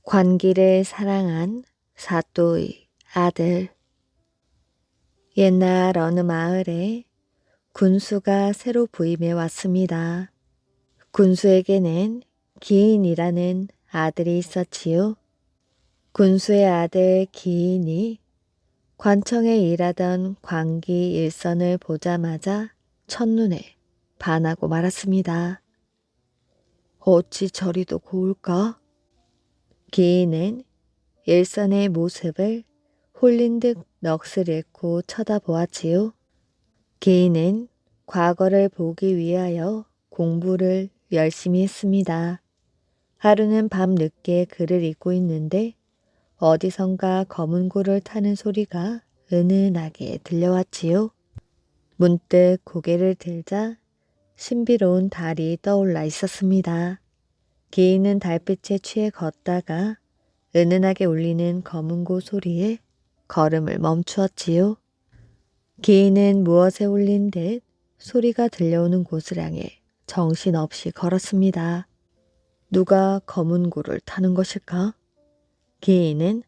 관기를 사랑한 사또의 아들. 옛날 어느 마을에 군수가 새로 부임해 왔습니다. 군수에게는 기인이라는 아들이 있었지요. 군수의 아들 기인이 관청에 일하던 관기 일선을 보자마자 첫눈에 반하고 말았습니다. 어찌 저리도 고울까? 기인은 일선의 모습을 홀린 듯 넋을 잃고 쳐다보았지요. 기인은 과거를 보기 위하여 공부를 열심히 했습니다. 하루는 밤 늦게 글을 읽고 있는데 어디선가 검은 고를 타는 소리가 은은하게 들려왔지요. 문득 고개를 들자 신비로운 달이 떠올라 있었습니다. 기인은 달빛에 취해 걷다가 은은하게 울리는 검은고 소리에 걸음을 멈추었지요. 기인은 무엇에 홀린 듯 소리가 들려오는 곳을 향해 정신없이 걸었습니다. 누가 검은고를 타는 것일까? 기인은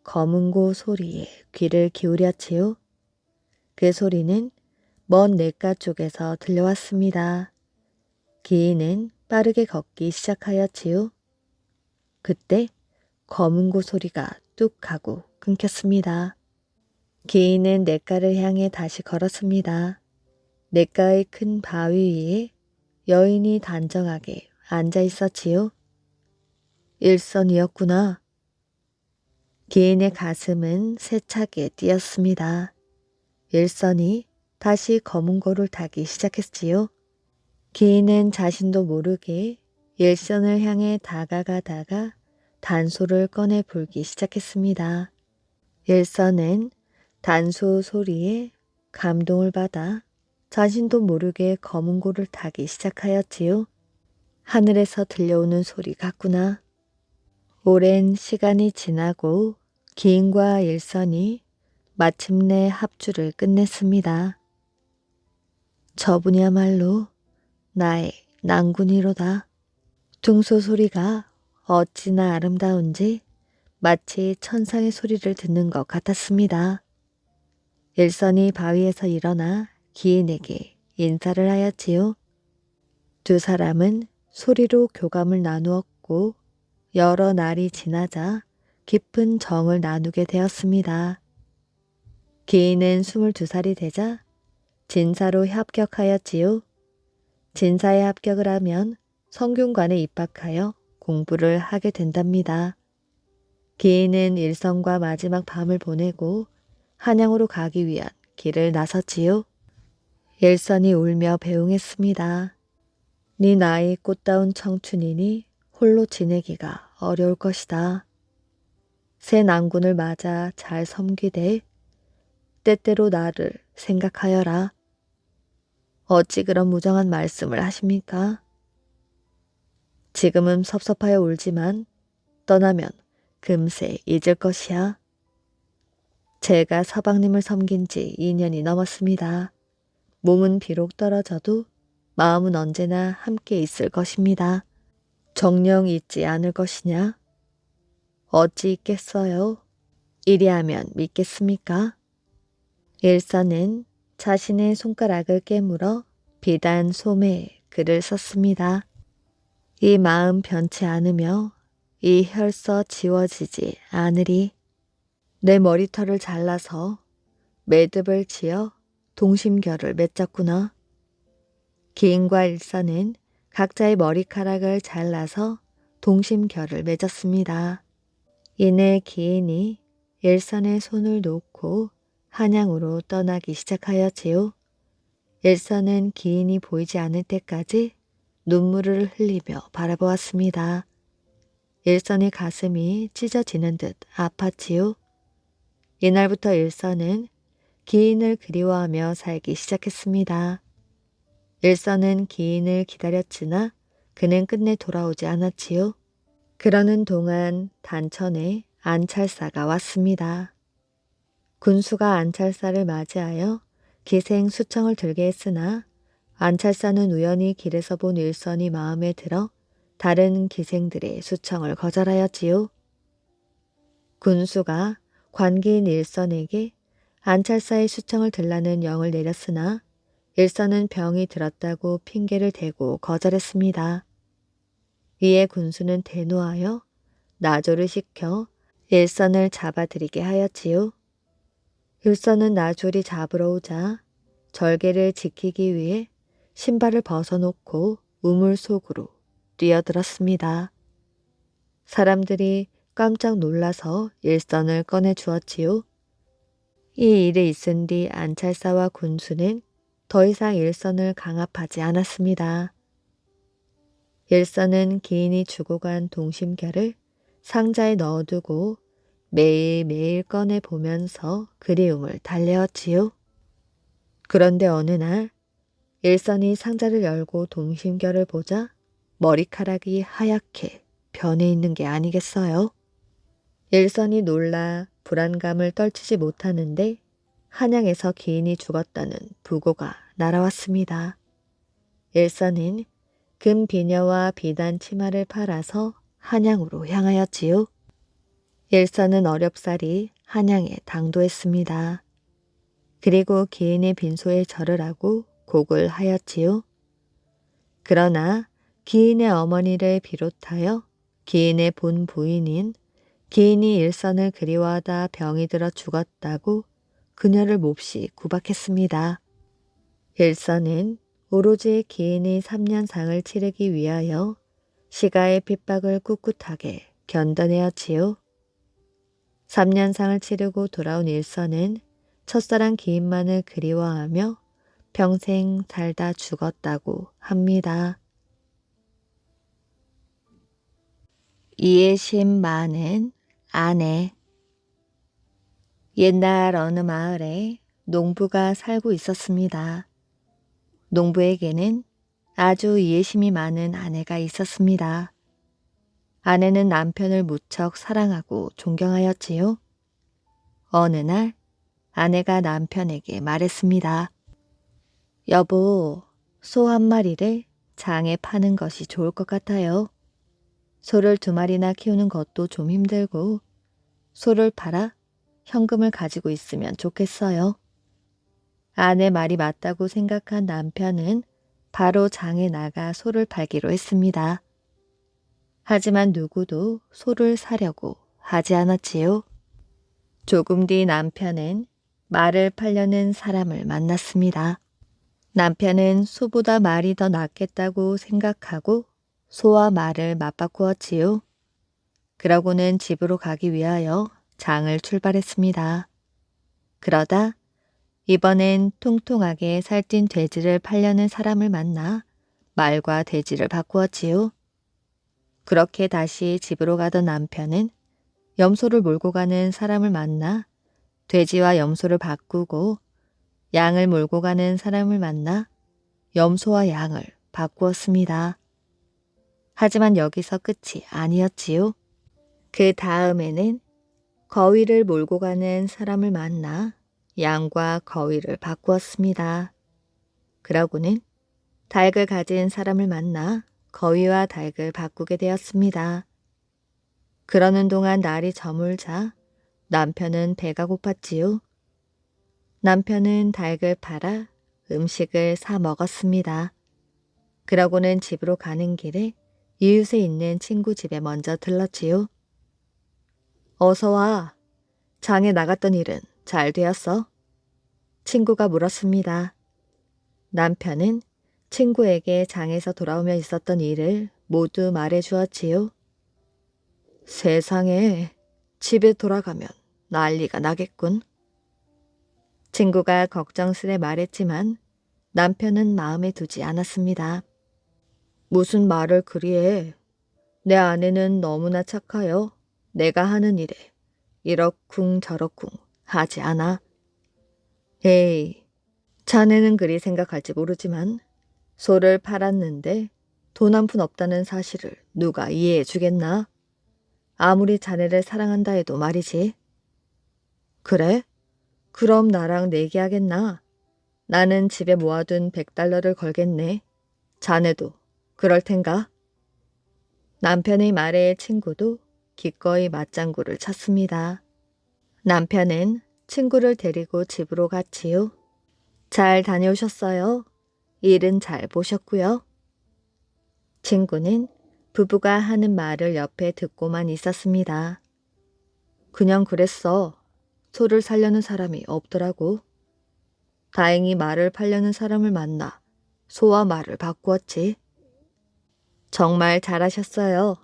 검은고 소리에 귀를 기울였지요. 그 소리는 먼 냇가 쪽에서 들려왔습니다. 기인은 빠르게 걷기 시작하였지요. 그때 검은고 소리가 뚝 하고 끊겼습니다. 기인은 냇가를 향해 다시 걸었습니다. 냇가의 큰 바위 위에 여인이 단정하게 앉아 있었지요. 일선이었구나. 기인의 가슴은 세차게 뛰었습니다. 일선이 다시 검은고를 타기 시작했지요. 기인은 자신도 모르게 일선을 향해 다가가다가 단소를 꺼내 불기 시작했습니다. 일선은 단소 소리에 감동을 받아 자신도 모르게 검은고를 타기 시작하였지요. 하늘에서 들려오는 소리 같구나. 오랜 시간이 지나고 기인과 일선이 마침내 합주를 끝냈습니다. 저분이야말로 나의 낭군이로다. 둥소 소리가 어찌나 아름다운지 마치 천상의 소리를 듣는 것 같았습니다. 일선이 바위에서 일어나 기인에게 인사를 하였지요. 두 사람은 소리로 교감을 나누었고 여러 날이 지나자 깊은 정을 나누게 되었습니다. 기인은 22살이 되자 진사로 합격하였지요. 진사에 합격을 하면 성균관에 입학하여 공부를 하게 된답니다. 기인은 일선과 마지막 밤을 보내고 한양으로 가기 위한 길을 나섰지요. 일선이 울며 배웅했습니다. 네 나이 꽃다운 청춘이니 홀로 지내기가 어려울 것이다. 새 낭군을 맞아 잘 섬기되 때때로 나를 생각하여라. 어찌 그런 무정한 말씀을 하십니까? 지금은 섭섭하여 울지만 떠나면 금세 잊을 것이야. 제가 서방님을 섬긴 지 2년이 넘었습니다. 몸은 비록 떨어져도 마음은 언제나 함께 있을 것입니다. 정녕 잊지 않을 것이냐? 어찌 있겠어요? 이리하면 믿겠습니까? 일선은 자신의 손가락을 깨물어 비단 소매에 글을 썼습니다. 이 마음 변치 않으며 이 혈서 지워지지 않으리. 내 머리털을 잘라서 매듭을 지어 동심결을 맺었구나. 기인과 일선은 각자의 머리카락을 잘라서 동심결을 맺었습니다. 이내 기인이 일선의 손을 놓고 한양으로 떠나기 시작하였지요. 일선은 기인이 보이지 않을 때까지 눈물을 흘리며 바라보았습니다. 일선의 가슴이 찢어지는 듯 아팠지요. 이날부터 일선은 기인을 그리워하며 살기 시작했습니다. 일선은 기인을 기다렸으나 그는 끝내 돌아오지 않았지요. 그러는 동안 단천에 안찰사가 왔습니다. 군수가 안찰사를 맞이하여 기생수청을 들게 했으나 안찰사는 우연히 길에서 본 일선이 마음에 들어 다른 기생들의 수청을 거절하였지요. 군수가 관기인 일선에게 안찰사의 수청을 들라는 영을 내렸으나 일선은 병이 들었다고 핑계를 대고 거절했습니다. 이에 군수는 대노하여 나조를 시켜 일선을 잡아들이게 하였지요. 일선은 나졸이 잡으러 오자 절개를 지키기 위해 신발을 벗어놓고 우물 속으로 뛰어들었습니다. 사람들이 깜짝 놀라서 일선을 꺼내 주었지요. 이 일이 있은 뒤 안찰사와 군수는 더 이상 일선을 강압하지 않았습니다. 일선은 기인이 주고 간 동심결을 상자에 넣어두고 매일매일 꺼내 보면서 그리움을 달래었지요. 그런데 어느 날 일선이 상자를 열고 동심결을 보자 머리카락이 하얗게 변해 있는 게 아니겠어요? 일선이 놀라 불안감을 떨치지 못하는데 한양에서 기인이 죽었다는 부고가 날아왔습니다. 일선은 금 비녀와 비단 치마를 팔아서 한양으로 향하였지요. 일선은 어렵사리 한양에 당도했습니다. 그리고 기인의 빈소에 절을 하고 곡을 하였지요. 그러나 기인의 어머니를 비롯하여 기인의 본 부인인 기인이 일선을 그리워하다 병이 들어 죽었다고 그녀를 몹시 구박했습니다. 일선은 오로지 기인이 3년상을 치르기 위하여 시가의 핍박을 꿋꿋하게 견뎌내었지요. 3년상을 치르고 돌아온 일선은 첫사랑 기인만을 그리워하며 평생 살다 죽었다고 합니다. 이해심 많은 아내. 옛날 어느 마을에 농부가 살고 있었습니다. 농부에게는 아주 이해심이 많은 아내가 있었습니다. 아내는 남편을 무척 사랑하고 존경하였지요. 어느 날 아내가 남편에게 말했습니다. 여보, 소 한 마리를 장에 파는 것이 좋을 것 같아요. 소를 2마리나 키우는 것도 좀 힘들고 소를 팔아 현금을 가지고 있으면 좋겠어요. 아내 말이 맞다고 생각한 남편은 바로 장에 나가 소를 팔기로 했습니다. 하지만 누구도 소를 사려고 하지 않았지요. 조금 뒤 남편은 말을 팔려는 사람을 만났습니다. 남편은 소보다 말이 더 낫겠다고 생각하고 소와 말을 맞바꾸었지요. 그러고는 집으로 가기 위하여 장을 출발했습니다. 그러다 이번엔 통통하게 살찐 돼지를 팔려는 사람을 만나 말과 돼지를 바꾸었지요. 그렇게 다시 집으로 가던 남편은 염소를 몰고 가는 사람을 만나 돼지와 염소를 바꾸고 양을 몰고 가는 사람을 만나 염소와 양을 바꾸었습니다. 하지만 여기서 끝이 아니었지요. 그 다음에는 거위를 몰고 가는 사람을 만나 양과 거위를 바꾸었습니다. 그러고는 닭을 가진 사람을 만나 거위와 닭을 바꾸게 되었습니다. 그러는 동안 날이 저물자 남편은 배가 고팠지요. 남편은 닭을 팔아 음식을 사 먹었습니다. 그러고는 집으로 가는 길에 이웃에 있는 친구 집에 먼저 들렀지요. 어서 와. 장에 나갔던 일은 잘 되었어? 친구가 물었습니다. 남편은 친구에게 장에서 돌아오며 있었던 일을 모두 말해 주었지요. 세상에, 집에 돌아가면 난리가 나겠군. 친구가 걱정스레 말했지만 남편은 마음에 두지 않았습니다. 무슨 말을 그리 해. 내 아내는 너무나 착하여 내가 하는 일에 이러쿵 저러쿵 하지 않아. 에이, 자네는 그리 생각할지 모르지만 소를 팔았는데 돈 한 푼 없다는 사실을 누가 이해해 주겠나? 아무리 자네를 사랑한다 해도 말이지. 그래? 그럼 나랑 내기하겠나? 나는 집에 모아둔 100달러를 걸겠네. 자네도 그럴 텐가? 남편의 말에 친구도 기꺼이 맞장구를 쳤습니다. 남편은 친구를 데리고 집으로 갔지요. 잘 다녀오셨어요? 일은 잘 보셨고요. 친구는 부부가 하는 말을 옆에 듣고만 있었습니다. 그냥 그랬어. 소를 살려는 사람이 없더라고. 다행히 말을 팔려는 사람을 만나 소와 말을 바꾸었지. 정말 잘하셨어요.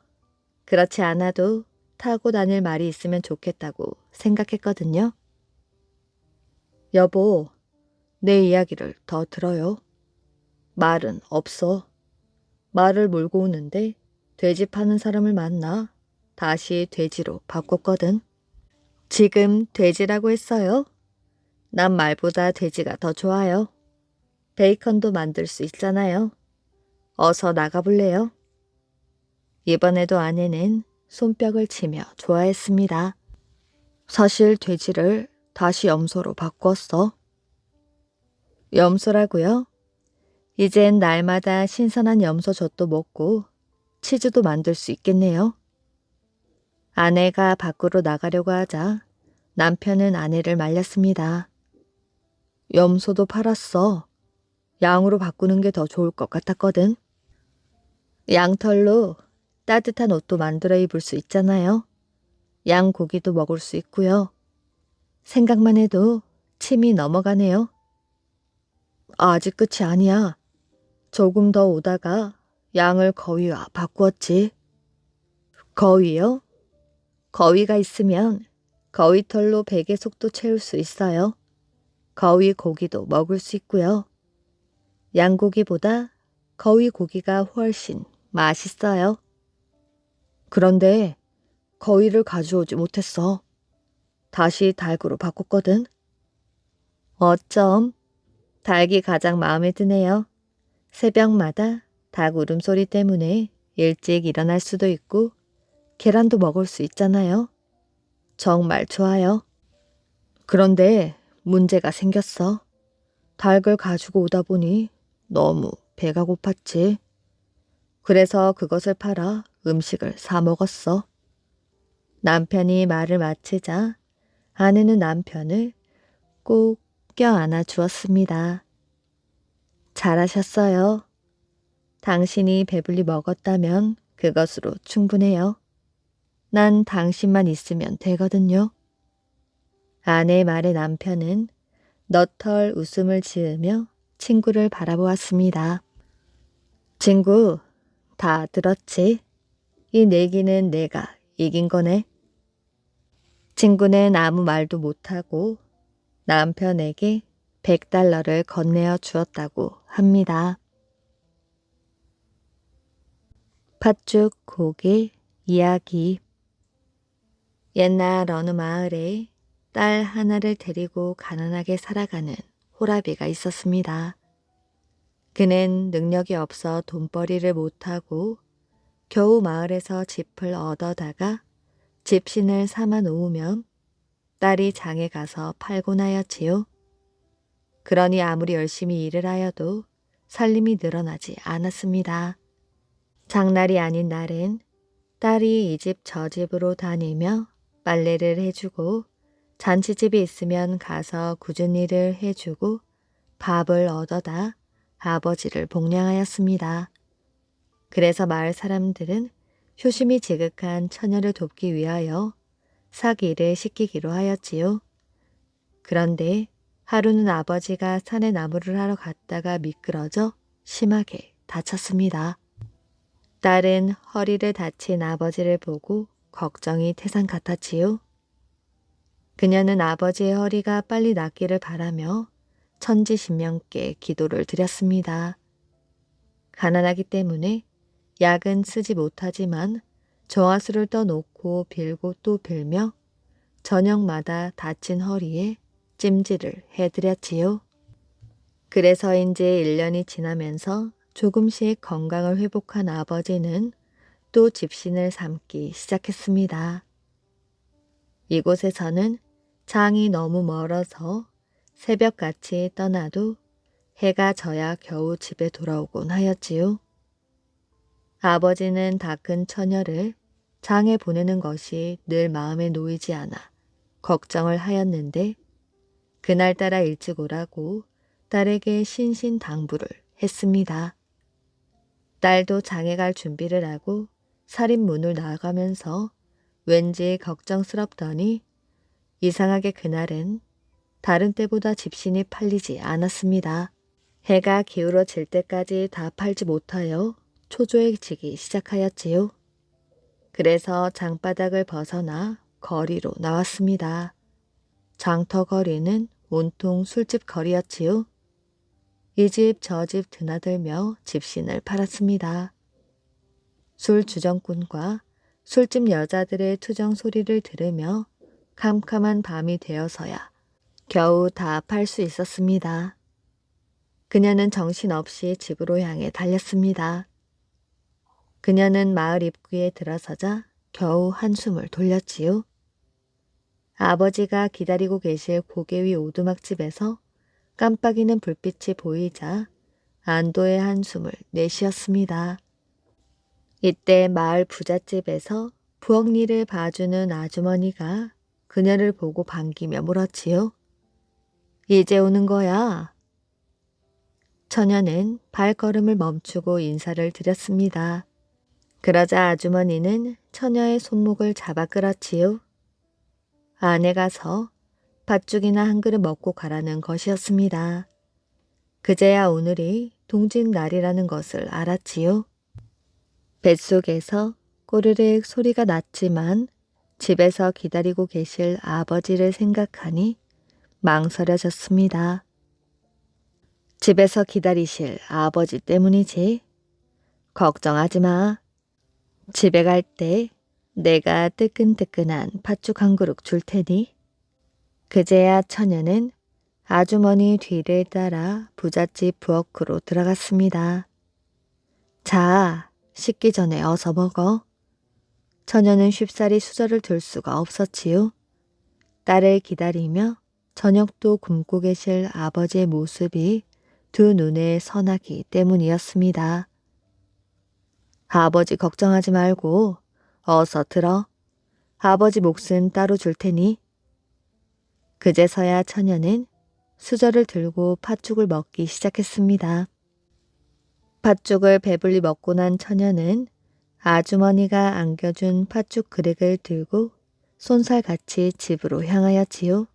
그렇지 않아도 타고 다닐 말이 있으면 좋겠다고 생각했거든요. 여보, 내 이야기를 더 들어요. 말은 없어. 말을 몰고 오는데 돼지 파는 사람을 만나 다시 돼지로 바꿨거든. 지금 돼지라고 했어요? 난 말보다 돼지가 더 좋아요. 베이컨도 만들 수 있잖아요. 어서 나가볼래요? 이번에도 아내는 손뼉을 치며 좋아했습니다. 사실 돼지를 다시 염소로 바꿨어. 염소라고요? 이젠 날마다 신선한 염소젖도 먹고 치즈도 만들 수 있겠네요. 아내가 밖으로 나가려고 하자 남편은 아내를 말렸습니다. 염소도 팔았어. 양으로 바꾸는 게 더 좋을 것 같았거든. 양털로 따뜻한 옷도 만들어 입을 수 있잖아요. 양 고기도 먹을 수 있고요. 생각만 해도 침이 넘어가네요. 아직 끝이 아니야. 조금 더 오다가 양을 거위와 바꾸었지. 거위요? 거위가 있으면 거위털로 베개 속도 채울 수 있어요. 거위 고기도 먹을 수 있고요. 양고기보다 거위 고기가 훨씬 맛있어요. 그런데 거위를 가져오지 못했어. 다시 닭으로 바꿨거든. 어쩜? 닭이 가장 마음에 드네요. 새벽마다 닭 울음소리 때문에 일찍 일어날 수도 있고 계란도 먹을 수 있잖아요. 정말 좋아요. 그런데 문제가 생겼어. 닭을 가지고 오다 보니 너무 배가 고팠지. 그래서 그것을 팔아 음식을 사 먹었어. 남편이 말을 마치자 아내는 남편을 꼭 껴안아 주었습니다. 잘하셨어요. 당신이 배불리 먹었다면 그것으로 충분해요. 난 당신만 있으면 되거든요. 아내의 말에 남편은 너털 웃음을 지으며 친구를 바라보았습니다. 친구, 다 들었지? 이 내기는 내가 이긴 거네. 친구는 아무 말도 못하고 남편에게 $100를 건네어 주었다고 합니다. 팥죽 고기 이야기. 옛날 어느 마을에 딸 하나를 데리고 가난하게 살아가는 호라비가 있었습니다. 그는 능력이 없어 돈벌이를 못하고 겨우 마을에서 집을 얻어다가 집신을 삼아 놓으면 딸이 장에 가서 팔곤 하였지요. 그러니 아무리 열심히 일을 하여도 살림이 늘어나지 않았습니다. 장날이 아닌 날엔 딸이 이 집 저 집으로 다니며 빨래를 해주고 잔치집이 있으면 가서 굳은 일을 해주고 밥을 얻어다 아버지를 복량하였습니다. 그래서 마을 사람들은 효심이 지극한 처녀를 돕기 위하여 삭 일을 시키기로 하였지요. 그런데 하루는 아버지가 산에 나무를 하러 갔다가 미끄러져 심하게 다쳤습니다. 딸은 허리를 다친 아버지를 보고 걱정이 태산 같았지요. 그녀는 아버지의 허리가 빨리 낫기를 바라며 천지신명께 기도를 드렸습니다. 가난하기 때문에 약은 쓰지 못하지만 정화수를 떠놓고 빌고 또 빌며 저녁마다 다친 허리에 찜질을 해드렸지요. 그래서인지 1년이 지나면서 조금씩 건강을 회복한 아버지는 또 집신을 삼기 시작했습니다. 이곳에서는 장이 너무 멀어서 새벽같이 떠나도 해가 져야 겨우 집에 돌아오곤 하였지요. 아버지는 다 큰 처녀를 장에 보내는 것이 늘 마음에 놓이지 않아 걱정을 하였는데 그날따라 일찍 오라고 딸에게 신신당부를 했습니다. 딸도 장에 갈 준비를 하고 살인문을 나가면서 왠지 걱정스럽더니 이상하게 그날은 다른 때보다 집신이 팔리지 않았습니다. 해가 기울어질 때까지 다 팔지 못하여 초조해지기 시작하였지요. 그래서 장바닥을 벗어나 거리로 나왔습니다. 장터 거리는 온통 술집 거리였지요. 이 집 저 집 드나들며 집신을 팔았습니다. 술 주정꾼과 술집 여자들의 투정 소리를 들으며 캄캄한 밤이 되어서야 겨우 다 팔 수 있었습니다. 그녀는 정신없이 집으로 향해 달렸습니다. 그녀는 마을 입구에 들어서자 겨우 한숨을 돌렸지요. 아버지가 기다리고 계실 고개 위 오두막집에서 깜빡이는 불빛이 보이자 안도의 한숨을 내쉬었습니다. 이때 마을 부잣집에서 부엌 일을 봐주는 아주머니가 그녀를 보고 반기며 물었지요. 이제 오는 거야. 처녀는 발걸음을 멈추고 인사를 드렸습니다. 그러자 아주머니는 처녀의 손목을 잡아 끌었지요. 안에 가서 팥죽이나 한 그릇 먹고 가라는 것이었습니다. 그제야 오늘이 동짓 날이라는 것을 알았지요. 뱃속에서 꼬르륵 소리가 났지만 집에서 기다리고 계실 아버지를 생각하니 망설여졌습니다. 집에서 기다리실 아버지 때문이지. 걱정하지 마. 집에 갈 때 내가 뜨끈뜨끈한 팥죽 한 그릇 줄 테니. 그제야 처녀는 아주머니 뒤를 따라 부잣집 부엌으로 들어갔습니다. 자, 식기 전에 어서 먹어. 처녀는 쉽사리 수저를 들 수가 없었지요. 딸을 기다리며 저녁도 굶고 계실 아버지의 모습이 두 눈에 선하기 때문이었습니다. 아버지 걱정하지 말고 어서 들어. 아버지 몫은 따로 줄 테니. 그제서야 처녀는 수저를 들고 팥죽을 먹기 시작했습니다. 팥죽을 배불리 먹고 난 처녀는 아주머니가 안겨준 팥죽 그릇을 들고 손살같이 집으로 향하였지요.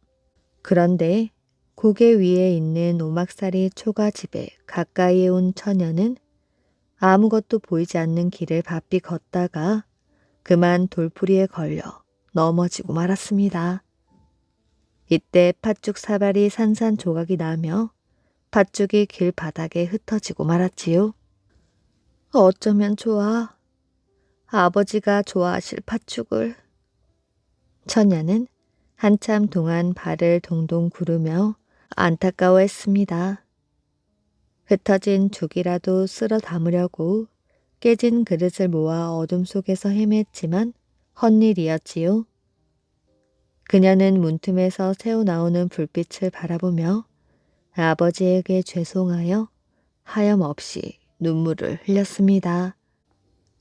그런데 고개 위에 있는 오막살이 초가집에 가까이에 온 처녀는 아무것도 보이지 않는 길을 바삐 걷다가 그만 돌풀이에 걸려 넘어지고 말았습니다. 이때 팥죽 사발이 산산조각이 나며 팥죽이 길 바닥에 흩어지고 말았지요. 어쩌면 좋아. 아버지가 좋아하실 팥죽을. 처녀는 한참 동안 발을 동동 구르며 안타까워했습니다. 흩어진 죽이라도 쓸어 담으려고 깨진 그릇을 모아 어둠 속에서 헤맸지만 헛일이었지요. 그녀는 문틈에서 새어나오는 불빛을 바라보며 아버지에게 죄송하여 하염없이 눈물을 흘렸습니다.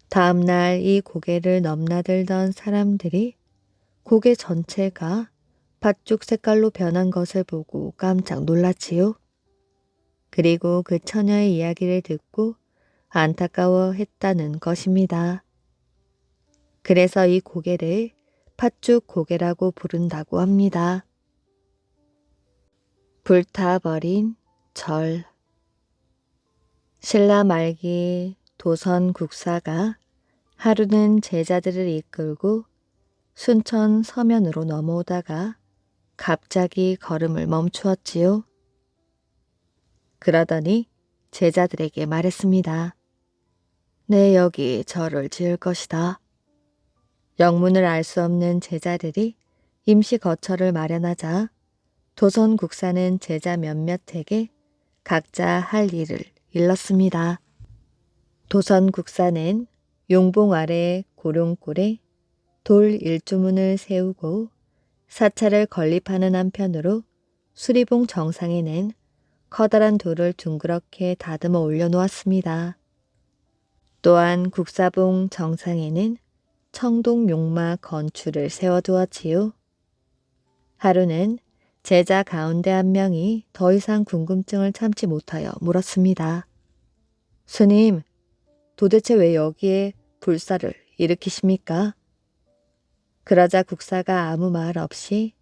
다음 날 이 고개를 넘나들던 사람들이 고개 전체가 팥죽 색깔로 변한 것을 보고 깜짝 놀랐지요. 그리고 그 처녀의 이야기를 듣고 안타까워했다는 것입니다. 그래서 이 고개를 팥죽 고개라고 부른다고 합니다. 불타버린 절. 신라 말기 도선 국사가 하루는 제자들을 이끌고 순천 서면으로 넘어오다가 갑자기 걸음을 멈추었지요. 그러더니 제자들에게 말했습니다. 내 여기 절을 지을 것이다. 영문을 알 수 없는 제자들이 임시 거처를 마련하자 도선 국사는 제자 몇몇에게 각자 할 일을 일렀습니다. 도선 국사는 용봉 아래 고룡골에 돌 일주문을 세우고 사찰을 건립하는 한편으로 수리봉 정상에는 커다란 돌을 둥그렇게 다듬어 올려놓았습니다. 또한 국사봉 정상에는 청동 용마 건축을 세워두었지요. 하루는 제자 가운데 한 명이 더 이상 궁금증을 참지 못하여 물었습니다. 스님, 도대체 왜 여기에 불사를 일으키십니까? 그러자 국사가 아무 말 없이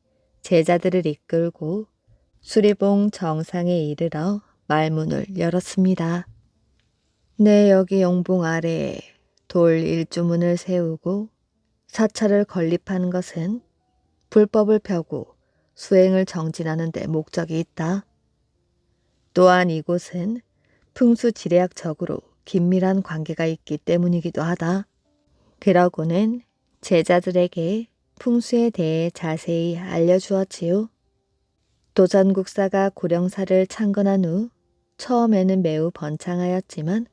제자들을 이끌고 수리봉 정상에 이르러 말문을 열었습니다. 네, 여기 용봉 아래에 돌 일주문을 세우고 사찰을 건립하는 것은 불법을 펴고 수행을 정진하는 데 목적이 있다. 또한 이곳은 풍수지리학적으로 긴밀한 관계가 있기 때문이기도 하다. 그러고는 제자들에게 풍수에 대해 자세히 알려주었지요. 도전국사가 고령사를 창건한 후 처음에는 매우 번창하였지만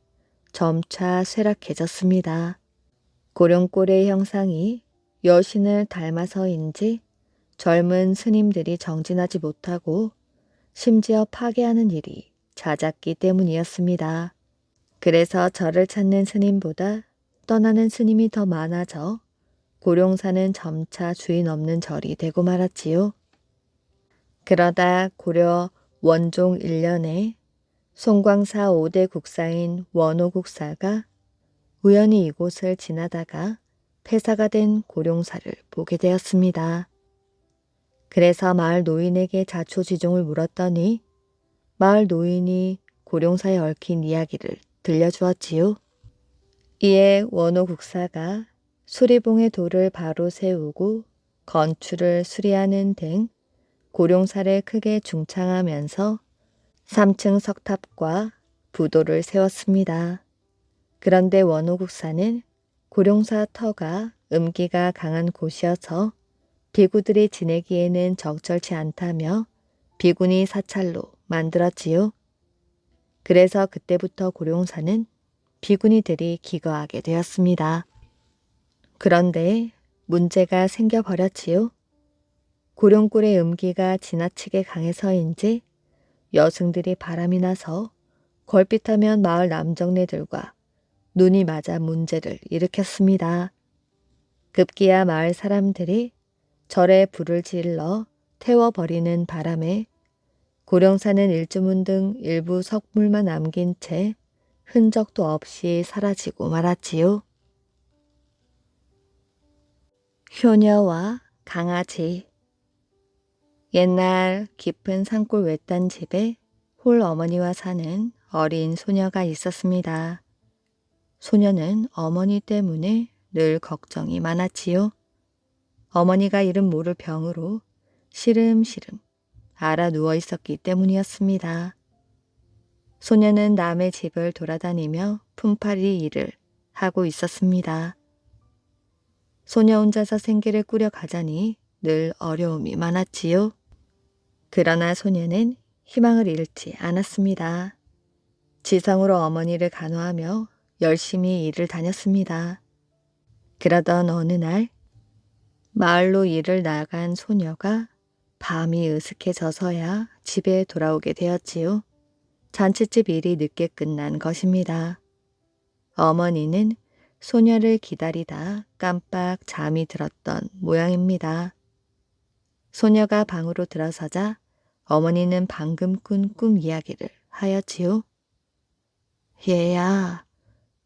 점차 쇠락해졌습니다. 고령골의 형상이 여신을 닮아서인지 젊은 스님들이 정진하지 못하고 심지어 파괴하는 일이 잦았기 때문이었습니다. 그래서 절을 찾는 스님보다 떠나는 스님이 더 많아져 고령사는 점차 주인 없는 절이 되고 말았지요. 그러다 고려 원종 1년에 송광사 5대 국사인 원호국사가 우연히 이곳을 지나다가 폐사가 된 고령사를 보게 되었습니다. 그래서 마을 노인에게 자초지종을 물었더니 마을 노인이 고령사에 얽힌 이야기를 들려주었지요. 이에 원호국사가 수리봉의 돌을 바로 세우고 건축을 수리하는 등 고령사를 크게 중창하면서 3층 석탑과 부도를 세웠습니다. 그런데 원호국사는 고령사 터가 음기가 강한 곳이어서 비구들이 지내기에는 적절치 않다며 비구니 사찰로 만들었지요. 그래서 그때부터 고령사는 비구니들이 기거하게 되었습니다. 그런데 문제가 생겨버렸지요. 고령골의 음기가 지나치게 강해서인지 여승들이 바람이 나서 걸핏하면 마을 남정네들과 눈이 맞아 문제를 일으켰습니다. 급기야 마을 사람들이 절에 불을 질러 태워버리는 바람에 고령사는 일주문 등 일부 석물만 남긴 채 흔적도 없이 사라지고 말았지요. 효녀와 강아지. 옛날 깊은 산골 외딴 집에 홀 어머니와 사는 어린 소녀가 있었습니다. 소녀는 어머니 때문에 늘 걱정이 많았지요. 어머니가 이름 모를 병으로 시름시름 앓아 누워 있었기 때문이었습니다. 소녀는 남의 집을 돌아다니며 품팔이 일을 하고 있었습니다. 소녀 혼자서 생계를 꾸려가자니 늘 어려움이 많았지요. 그러나 소녀는 희망을 잃지 않았습니다. 지성으로 어머니를 간호하며 열심히 일을 다녔습니다. 그러던 어느 날 마을로 일을 나간 소녀가 밤이 으슥해져서야 집에 돌아오게 되었지요. 잔칫집 일이 늦게 끝난 것입니다. 어머니는 소녀를 기다리다 깜빡 잠이 들었던 모양입니다. 소녀가 방으로 들어서자 어머니는 방금 꾼 꿈 이야기를 하였지요. 얘야,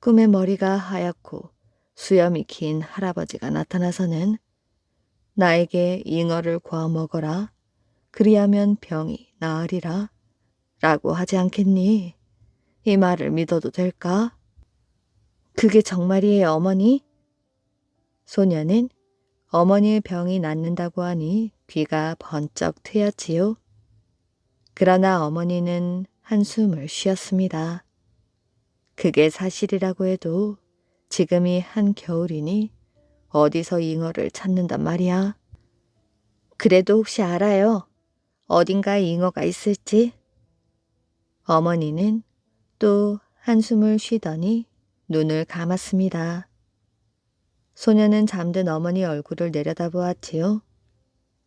꿈에 머리가 하얗고 수염이 긴 할아버지가 나타나서는 나에게 잉어를 구워 먹어라. 그리하면 병이 나으리라. 라고 하지 않겠니? 이 말을 믿어도 될까? 그게 정말이에요, 어머니? 소녀는 어머니의 병이 낫는다고 하니 귀가 번쩍 트였지요. 그러나 어머니는 한숨을 쉬었습니다. 그게 사실이라고 해도 지금이 한겨울이니 어디서 잉어를 찾는단 말이야. 그래도 혹시 알아요? 어딘가에 잉어가 있을지? 어머니는 또 한숨을 쉬더니 눈을 감았습니다. 소녀는 잠든 어머니 얼굴을 내려다보았지요.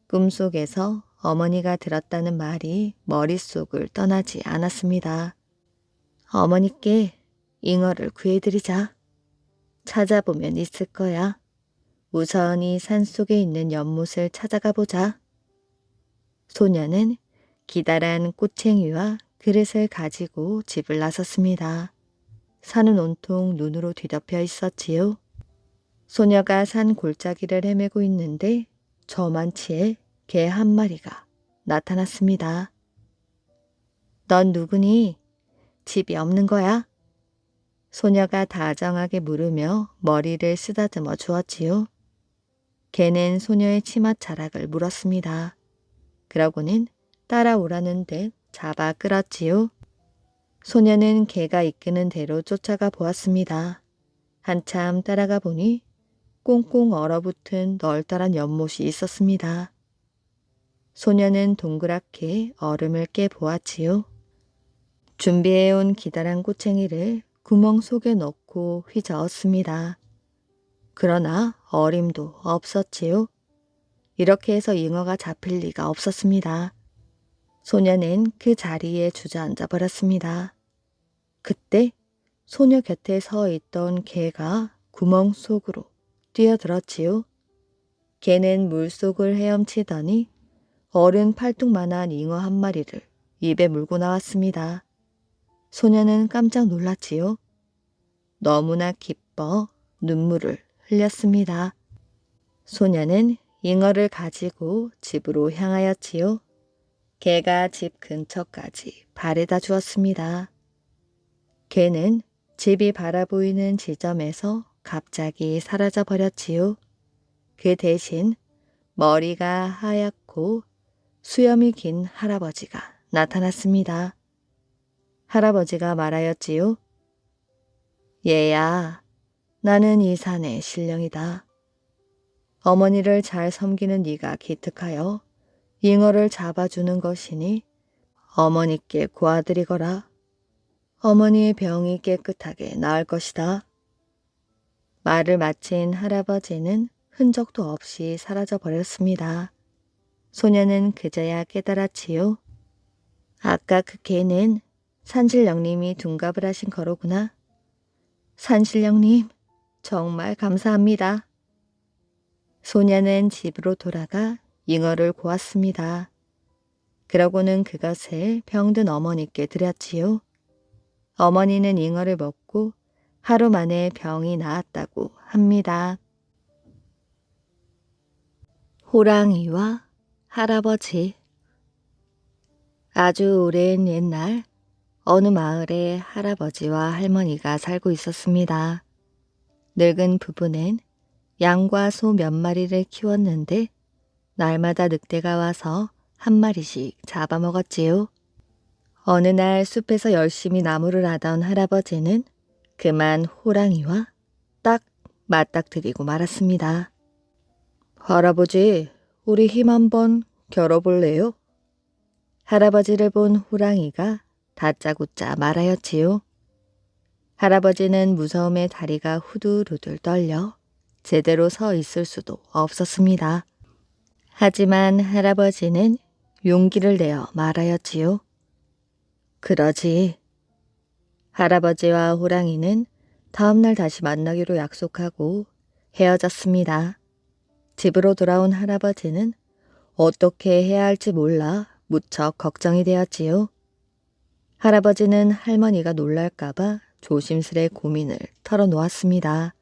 꿈속에서 어머니가 들었다는 말이 머릿속을 떠나지 않았습니다. 어머니께 잉어를 구해드리자. 찾아보면 있을 거야. 우선 이 산속에 있는 연못을 찾아가 보자. 소녀는 기다란 꼬챙이와 그릇을 가지고 집을 나섰습니다. 산은 온통 눈으로 뒤덮여 있었지요. 소녀가 산 골짜기를 헤매고 있는데 저만치에 개 한 마리가 나타났습니다. 넌 누구니? 집이 없는 거야? 소녀가 다정하게 물으며 머리를 쓰다듬어 주었지요. 개는 소녀의 치마 자락을 물었습니다. 그러고는 따라오라는 듯 잡아 끌었지요. 소녀는 개가 이끄는 대로 쫓아가 보았습니다. 한참 따라가 보니 꽁꽁 얼어붙은 널따란 연못이 있었습니다. 소녀는 동그랗게 얼음을 깨 보았지요. 준비해온 기다란 꼬챙이를 구멍 속에 넣고 휘저었습니다. 그러나 어림도 없었지요. 이렇게 해서 잉어가 잡힐 리가 없었습니다. 소녀는 그 자리에 주저앉아 버렸습니다. 그때 소녀 곁에 서 있던 개가 구멍 속으로 뛰어들었지요. 개는 물속을 헤엄치더니 어른 팔뚝만한 잉어 한 마리를 입에 물고 나왔습니다. 소녀는 깜짝 놀랐지요. 너무나 기뻐 눈물을 흘렸습니다. 소녀는 잉어를 가지고 집으로 향하였지요. 개가 집 근처까지 바래다 주었습니다. 개는 집이 바라보이는 지점에서 갑자기 사라져 버렸지요. 그 대신 머리가 하얗고 수염이 긴 할아버지가 나타났습니다. 할아버지가 말하였지요. 얘야, 나는 이 산의 신령이다. 어머니를 잘 섬기는 네가 기특하여 잉어를 잡아주는 것이니 어머니께 고아드리거라. 어머니의 병이 깨끗하게 나을 것이다. 말을 마친 할아버지는 흔적도 없이 사라져 버렸습니다. 소녀는 그제야 깨달았지요. 아까 그 개는 산신령님이 둔갑을 하신 거로구나. 산신령님, 정말 감사합니다. 소녀는 집으로 돌아가 잉어를 고았습니다. 그러고는 그것을 병든 어머니께 드렸지요. 어머니는 잉어를 먹고 하루 만에 병이 나았다고 합니다. 호랑이와 할아버지. 아주 오랜 옛날 어느 마을에 할아버지와 할머니가 살고 있었습니다. 늙은 부부는 양과 소 몇 마리를 키웠는데 날마다 늑대가 와서 한 마리씩 잡아먹었지요. 어느 날 숲에서 열심히 나무를 하던 할아버지는 그만 호랑이와 딱 맞닥뜨리고 말았습니다. 할아버지, 우리 힘 한번 겨뤄볼래요? 할아버지를 본 호랑이가 다짜고짜 말하였지요. 할아버지는 무서움에 다리가 후들후들 떨려 제대로 서 있을 수도 없었습니다. 하지만 할아버지는 용기를 내어 말하였지요. 그러지. 할아버지와 호랑이는 다음날 다시 만나기로 약속하고 헤어졌습니다. 집으로 돌아온 할아버지는 어떻게 해야 할지 몰라 무척 걱정이 되었지요. 할아버지는 할머니가 놀랄까봐 조심스레 고민을 털어놓았습니다.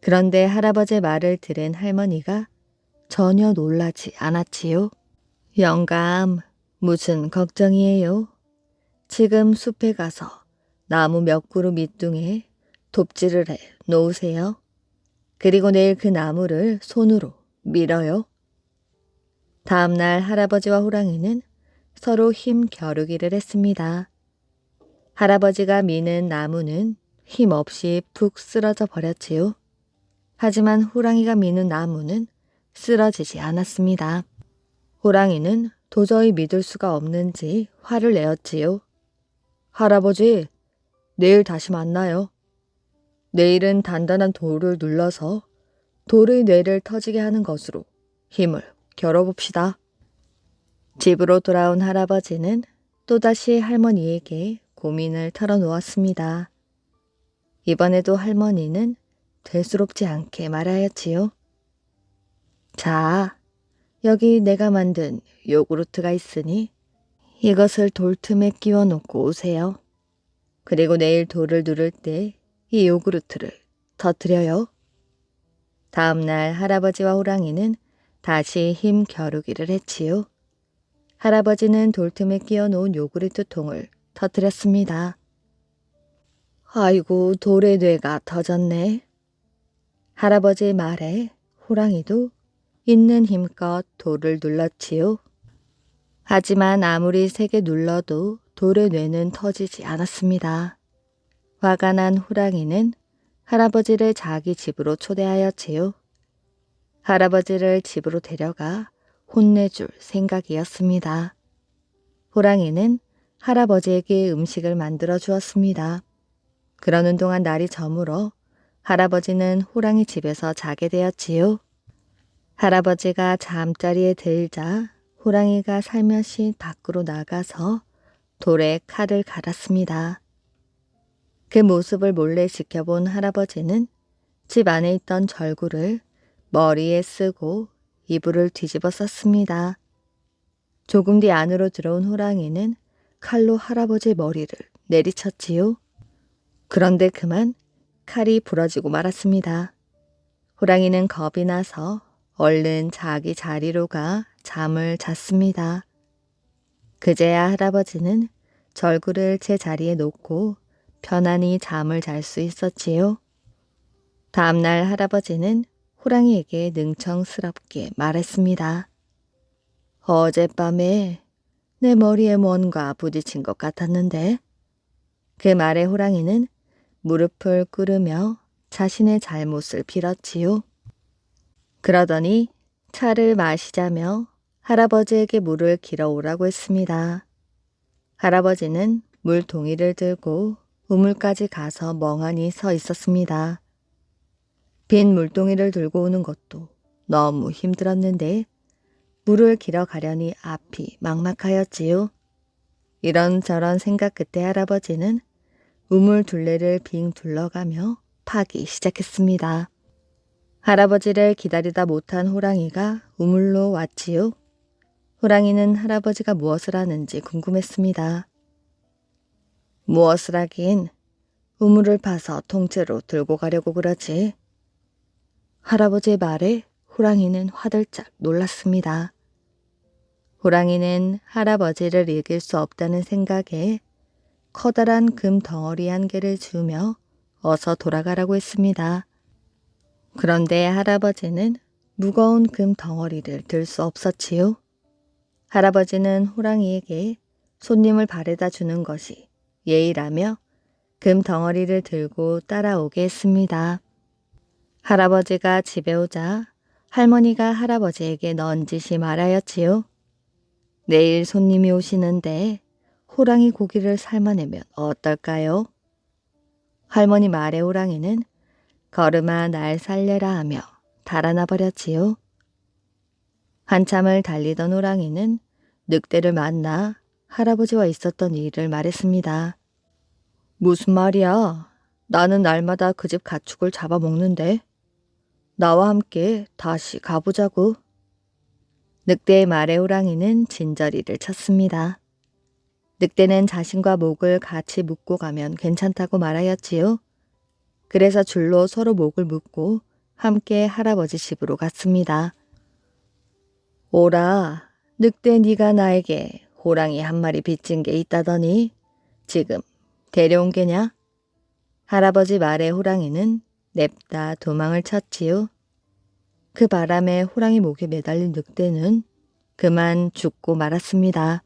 그런데 할아버지의 말을 들은 할머니가 전혀 놀라지 않았지요. 영감, 무슨 걱정이에요? 지금 숲에 가서 나무 몇 그루 밑둥에 돕질을 해 놓으세요. 그리고 내일 그 나무를 손으로 밀어요. 다음날 할아버지와 호랑이는 서로 힘 겨루기를 했습니다. 할아버지가 미는 나무는 힘없이 푹 쓰러져 버렸지요. 하지만 호랑이가 미는 나무는 쓰러지지 않았습니다. 호랑이는 도저히 믿을 수가 없는지 화를 내었지요. 할아버지, 내일 다시 만나요. 내일은 단단한 돌을 눌러서 돌의 뇌를 터지게 하는 것으로 힘을 겨뤄봅시다. 집으로 돌아온 할아버지는 또다시 할머니에게 고민을 털어놓았습니다. 이번에도 할머니는 대수롭지 않게 말하였지요. 자, 여기 내가 만든 요구르트가 있으니 이것을 돌 틈에 끼워 놓고 오세요. 그리고 내일 돌을 누를 때 이 요구르트를 터뜨려요. 다음 날 할아버지와 호랑이는 다시 힘 겨루기를 했지요. 할아버지는 돌틈에 끼워 놓은 요구르트 통을 터뜨렸습니다. 아이고, 돌의 뇌가 터졌네. 할아버지의 말에 호랑이도 있는 힘껏 돌을 눌렀지요. 하지만 아무리 세게 눌러도 돌의 뇌는 터지지 않았습니다. 화가 난 호랑이는 할아버지를 자기 집으로 초대하였지요. 할아버지를 집으로 데려가 혼내줄 생각이었습니다. 호랑이는 할아버지에게 음식을 만들어 주었습니다. 그러는 동안 날이 저물어 할아버지는 호랑이 집에서 자게 되었지요. 할아버지가 잠자리에 들자 호랑이가 살며시 밖으로 나가서 돌에 칼을 갈았습니다. 그 모습을 몰래 지켜본 할아버지는 집 안에 있던 절구를 머리에 쓰고 이불을 뒤집어 썼습니다. 조금 뒤 안으로 들어온 호랑이는 칼로 할아버지의 머리를 내리쳤지요. 그런데 그만 칼이 부러지고 말았습니다. 호랑이는 겁이 나서 얼른 자기 자리로 가 잠을 잤습니다. 그제야 할아버지는 절구를 제 자리에 놓고 편안히 잠을 잘 수 있었지요. 다음날 할아버지는 호랑이에게 능청스럽게 말했습니다. 어젯밤에 내 머리에 뭔가 부딪힌 것 같았는데. 그 말에 호랑이는 무릎을 꿇으며 자신의 잘못을 빌었지요. 그러더니 차를 마시자며 할아버지에게 물을 길어 오라고 했습니다. 할아버지는 물동이를 들고 우물까지 가서 멍하니 서 있었습니다. 빈 물동이를 들고 오는 것도 너무 힘들었는데 물을 길어 가려니 앞이 막막하였지요. 이런저런 생각 끝에 할아버지는 우물 둘레를 빙 둘러가며 파기 시작했습니다. 할아버지를 기다리다 못한 호랑이가 우물로 왔지요. 호랑이는 할아버지가 무엇을 하는지 궁금했습니다. 무엇을 하긴 우물을 파서 통째로 들고 가려고 그러지. 할아버지의 말에 호랑이는 화들짝 놀랐습니다. 호랑이는 할아버지를 이길 수 없다는 생각에 커다란 금 덩어리 한 개를 주며 어서 돌아가라고 했습니다. 그런데 할아버지는 무거운 금 덩어리를 들 수 없었지요. 할아버지는 호랑이에게 손님을 바래다 주는 것이 예의라며 금 덩어리를 들고 따라오게 했습니다. 할아버지가 집에 오자 할머니가 할아버지에게 넌지시 말하였지요. 내일 손님이 오시는데 호랑이 고기를 삶아내면 어떨까요? 할머니 말에 호랑이는 걸음아 날 살려라 하며 달아나 버렸지요. 한참을 달리던 호랑이는 늑대를 만나 할아버지와 있었던 일을 말했습니다. 무슨 말이야? 나는 날마다 그 집 가축을 잡아먹는데. 나와 함께 다시 가보자고. 늑대의 말에 호랑이는 진저리를 쳤습니다. 늑대는 자신과 목을 같이 묶고 가면 괜찮다고 말하였지요. 그래서 줄로 서로 목을 묶고 함께 할아버지 집으로 갔습니다. 오라, 늑대 네가 나에게 호랑이 한 마리 빚진 게 있다더니 지금 데려온 게냐? 할아버지 말에 호랑이는 냅다 도망을 쳤지요. 그 바람에 호랑이 목에 매달린 늑대는 그만 죽고 말았습니다.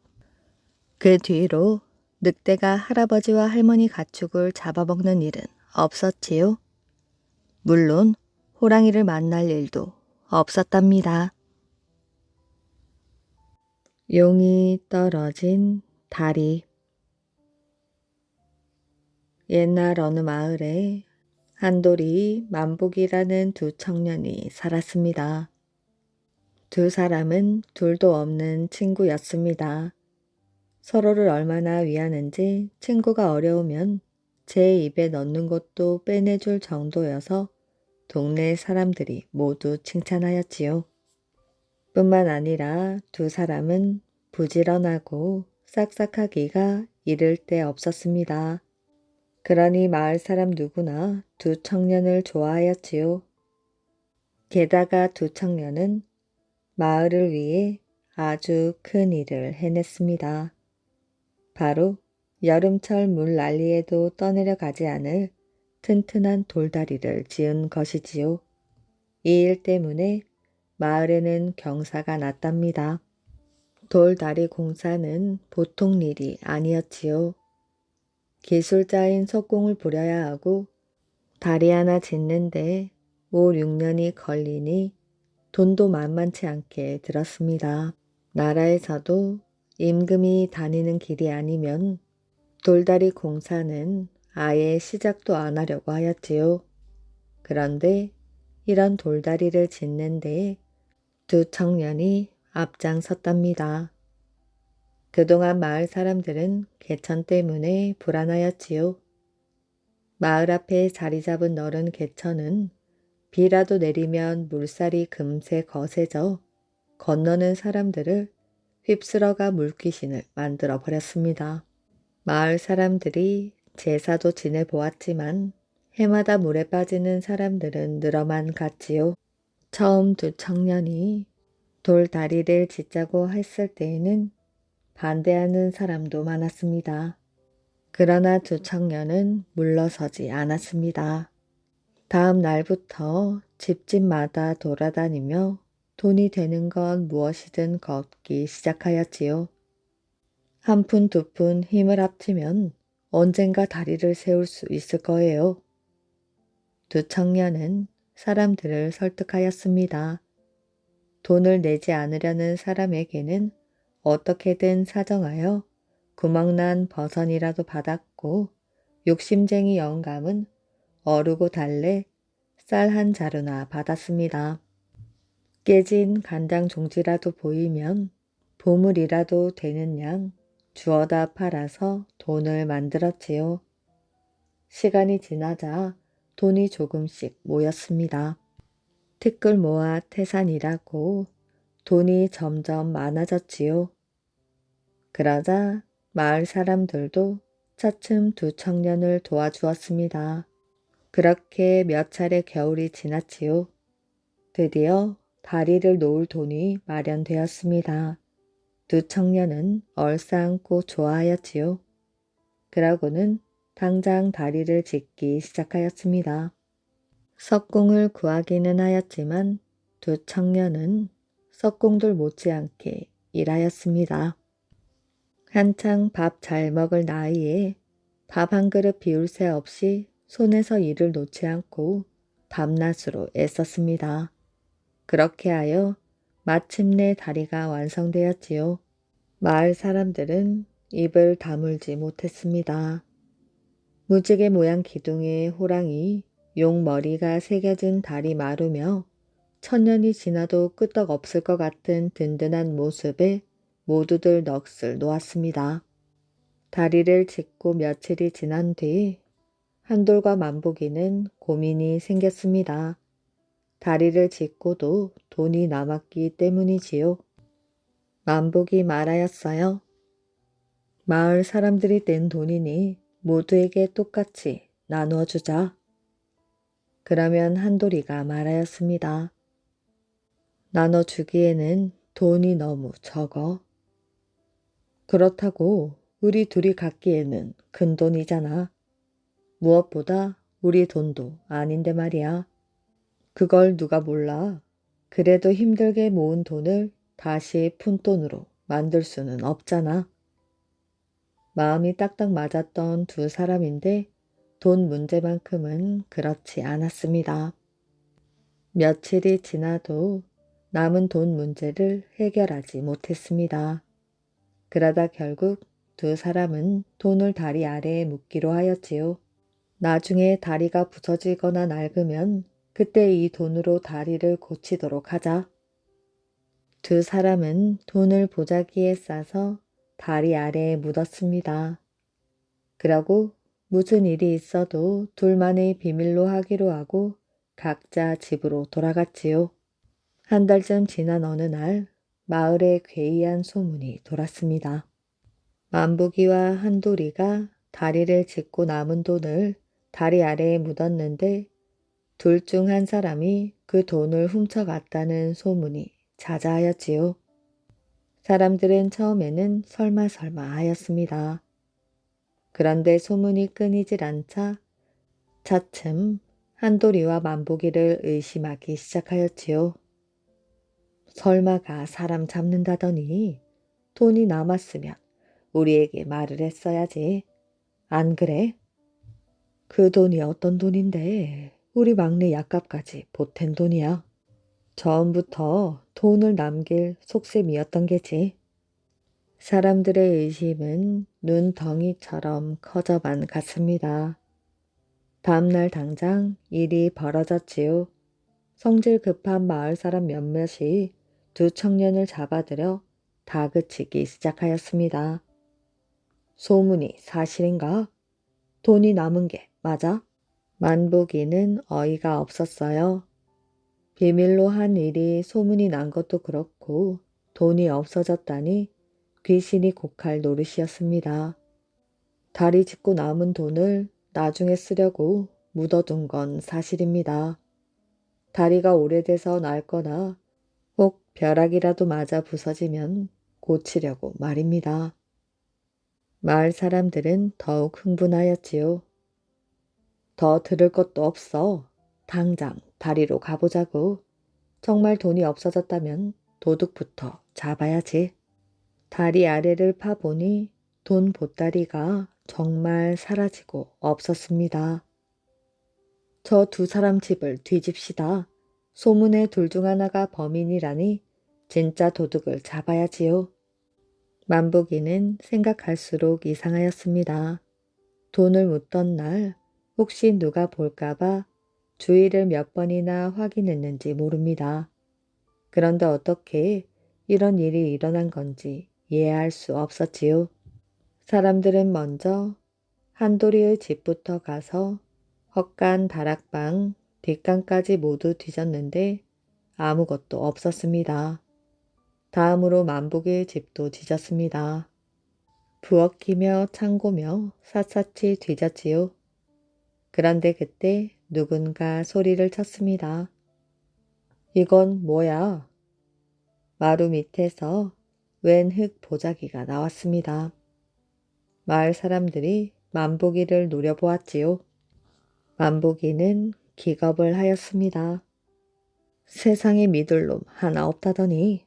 그 뒤로 늑대가 할아버지와 할머니 가축을 잡아먹는 일은 없었지요. 물론 호랑이를 만날 일도 없었답니다. 용이 떨어진 다리. 옛날 어느 마을에 한돌이 만복이라는 두 청년이 살았습니다. 두 사람은 둘도 없는 친구였습니다. 서로를 얼마나 위하는지 친구가 어려우면 제 입에 넣는 것도 빼내줄 정도여서 동네 사람들이 모두 칭찬하였지요. 뿐만 아니라 두 사람은 부지런하고 싹싹하기가 이를 데 없었습니다. 그러니 마을 사람 누구나 두 청년을 좋아하였지요. 게다가 두 청년은 마을을 위해 아주 큰 일을 해냈습니다. 바로 여름철 물 난리에도 떠내려가지 않을 튼튼한 돌다리를 지은 것이지요. 이 일 때문에 마을에는 경사가 났답니다. 돌다리 공사는 보통 일이 아니었지요. 기술자인 석공을 부려야 하고 다리 하나 짓는데 5, 6년이 걸리니 돈도 만만치 않게 들었습니다. 나라에서도 임금이 다니는 길이 아니면 돌다리 공사는 아예 시작도 안 하려고 하였지요. 그런데 이런 돌다리를 짓는데 두 청년이 앞장섰답니다. 그동안 마을 사람들은 개천 때문에 불안하였지요. 마을 앞에 자리 잡은 너른 개천은 비라도 내리면 물살이 금세 거세져 건너는 사람들을 휩쓸어가 물귀신을 만들어 버렸습니다. 마을 사람들이 제사도 지내보았지만 해마다 물에 빠지는 사람들은 늘어만 갔지요. 처음 두 청년이 돌다리를 짓자고 했을 때에는 반대하는 사람도 많았습니다. 그러나 두 청년은 물러서지 않았습니다. 다음 날부터 집집마다 돌아다니며 돈이 되는 건 무엇이든 걷기 시작하였지요. 한 푼 두 푼 힘을 합치면 언젠가 다리를 세울 수 있을 거예요. 두 청년은 사람들을 설득하였습니다. 돈을 내지 않으려는 사람에게는 어떻게든 사정하여 구멍난 버선이라도 받았고 욕심쟁이 영감은 어르고 달래 쌀 한 자루나 받았습니다. 깨진 간장 종지라도 보이면 보물이라도 되는 양 주워다 팔아서 돈을 만들었지요. 시간이 지나자 돈이 조금씩 모였습니다. 티끌 모아 태산이라고 돈이 점점 많아졌지요. 그러자 마을 사람들도 차츰 두 청년을 도와주었습니다. 그렇게 몇 차례 겨울이 지났지요. 드디어 다리를 놓을 돈이 마련되었습니다. 두 청년은 얼싸안고 좋아하였지요. 그러고는 당장 다리를 짓기 시작하였습니다. 석공을 구하기는 하였지만 두 청년은 석공들 못지않게 일하였습니다. 한창 밥 잘 먹을 나이에 밥 한 그릇 비울 새 없이 손에서 일을 놓지 않고 밤낮으로 애썼습니다. 그렇게 하여 마침내 다리가 완성되었지요. 마을 사람들은 입을 다물지 못했습니다. 무지개 모양 기둥에 호랑이, 용 머리가 새겨진 다리 마루며 천년이 지나도 끄떡 없을 것 같은 든든한 모습에 모두들 넋을 놓았습니다. 다리를 짓고 며칠이 지난 뒤 한돌과 만복이는 고민이 생겼습니다. 다리를 짓고도 돈이 남았기 때문이지요. 만복이 말하였어요. 마을 사람들이 낸 돈이니 모두에게 똑같이 나누어 주자. 그러면 한돌이가 말하였습니다. 나눠주기에는 돈이 너무 적어. 그렇다고 우리 둘이 갖기에는 큰 돈이잖아. 무엇보다 우리 돈도 아닌데 말이야. 그걸 누가 몰라. 그래도 힘들게 모은 돈을 다시 푼돈으로 만들 수는 없잖아. 마음이 딱딱 맞았던 두 사람인데 돈 문제만큼은 그렇지 않았습니다. 며칠이 지나도 남은 돈 문제를 해결하지 못했습니다. 그러다 결국 두 사람은 돈을 다리 아래에 묻기로 하였지요. 나중에 다리가 부서지거나 낡으면 그때 이 돈으로 다리를 고치도록 하자. 두 사람은 돈을 보자기에 싸서 다리 아래에 묻었습니다. 그러고 무슨 일이 있어도 둘만의 비밀로 하기로 하고 각자 집으로 돌아갔지요. 한 달쯤 지난 어느 날 마을에 괴이한 소문이 돌았습니다. 만보기와 한돌이가 다리를 짚고 남은 돈을 다리 아래에 묻었는데 둘 중 한 사람이 그 돈을 훔쳐갔다는 소문이 자자하였지요. 사람들은 처음에는 설마 하였습니다. 그런데 소문이 끊이질 않자 차츰 한돌이와 만보기를 의심하기 시작하였지요. 설마가 사람 잡는다더니 돈이 남았으면 우리에게 말을 했어야지. 안 그래? 그 돈이 어떤 돈인데 우리 막내 약값까지 보탠 돈이야. 처음부터 돈을 남길 속셈이었던 게지. 사람들의 의심은 눈덩이처럼 커져만 갔습니다. 다음날 당장 일이 벌어졌지요. 성질 급한 마을 사람 몇몇이 두 청년을 잡아들여 다그치기 시작하였습니다. 소문이 사실인가? 돈이 남은 게 맞아? 만보기는 어이가 없었어요. 비밀로 한 일이 소문이 난 것도 그렇고 돈이 없어졌다니 귀신이 곡할 노릇이었습니다. 다리 짚고 남은 돈을 나중에 쓰려고 묻어둔 건 사실입니다. 다리가 오래돼서 낡거나 혹 벼락이라도 맞아 부서지면 고치려고 말입니다. 마을 사람들은 더욱 흥분하였지요. 더 들을 것도 없어. 당장 다리로 가보자고. 정말 돈이 없어졌다면 도둑부터 잡아야지. 다리 아래를 파보니 돈 보따리가 정말 사라지고 없었습니다. 저 두 사람 집을 뒤집시다. 소문의 둘 중 하나가 범인이라니 진짜 도둑을 잡아야지요. 만보기는 생각할수록 이상하였습니다. 돈을 묻던 날 혹시 누가 볼까봐 주의를 몇 번이나 확인했는지 모릅니다. 그런데 어떻게 이런 일이 일어난 건지 이해할 수 없었지요. 사람들은 먼저 한돌이의 집부터 가서 헛간 다락방, 뒷간까지 모두 뒤졌는데 아무것도 없었습니다. 다음으로 만복의 집도 뒤졌습니다. 부엌이며 창고며 샅샅이 뒤졌지요. 그런데 그때 누군가 소리를 쳤습니다. 이건 뭐야? 마루 밑에서 웬 흙 보자기가 나왔습니다. 마을 사람들이 만보기를 노려보았지요. 만보기는 기겁을 하였습니다. 세상에 믿을 놈 하나 없다더니.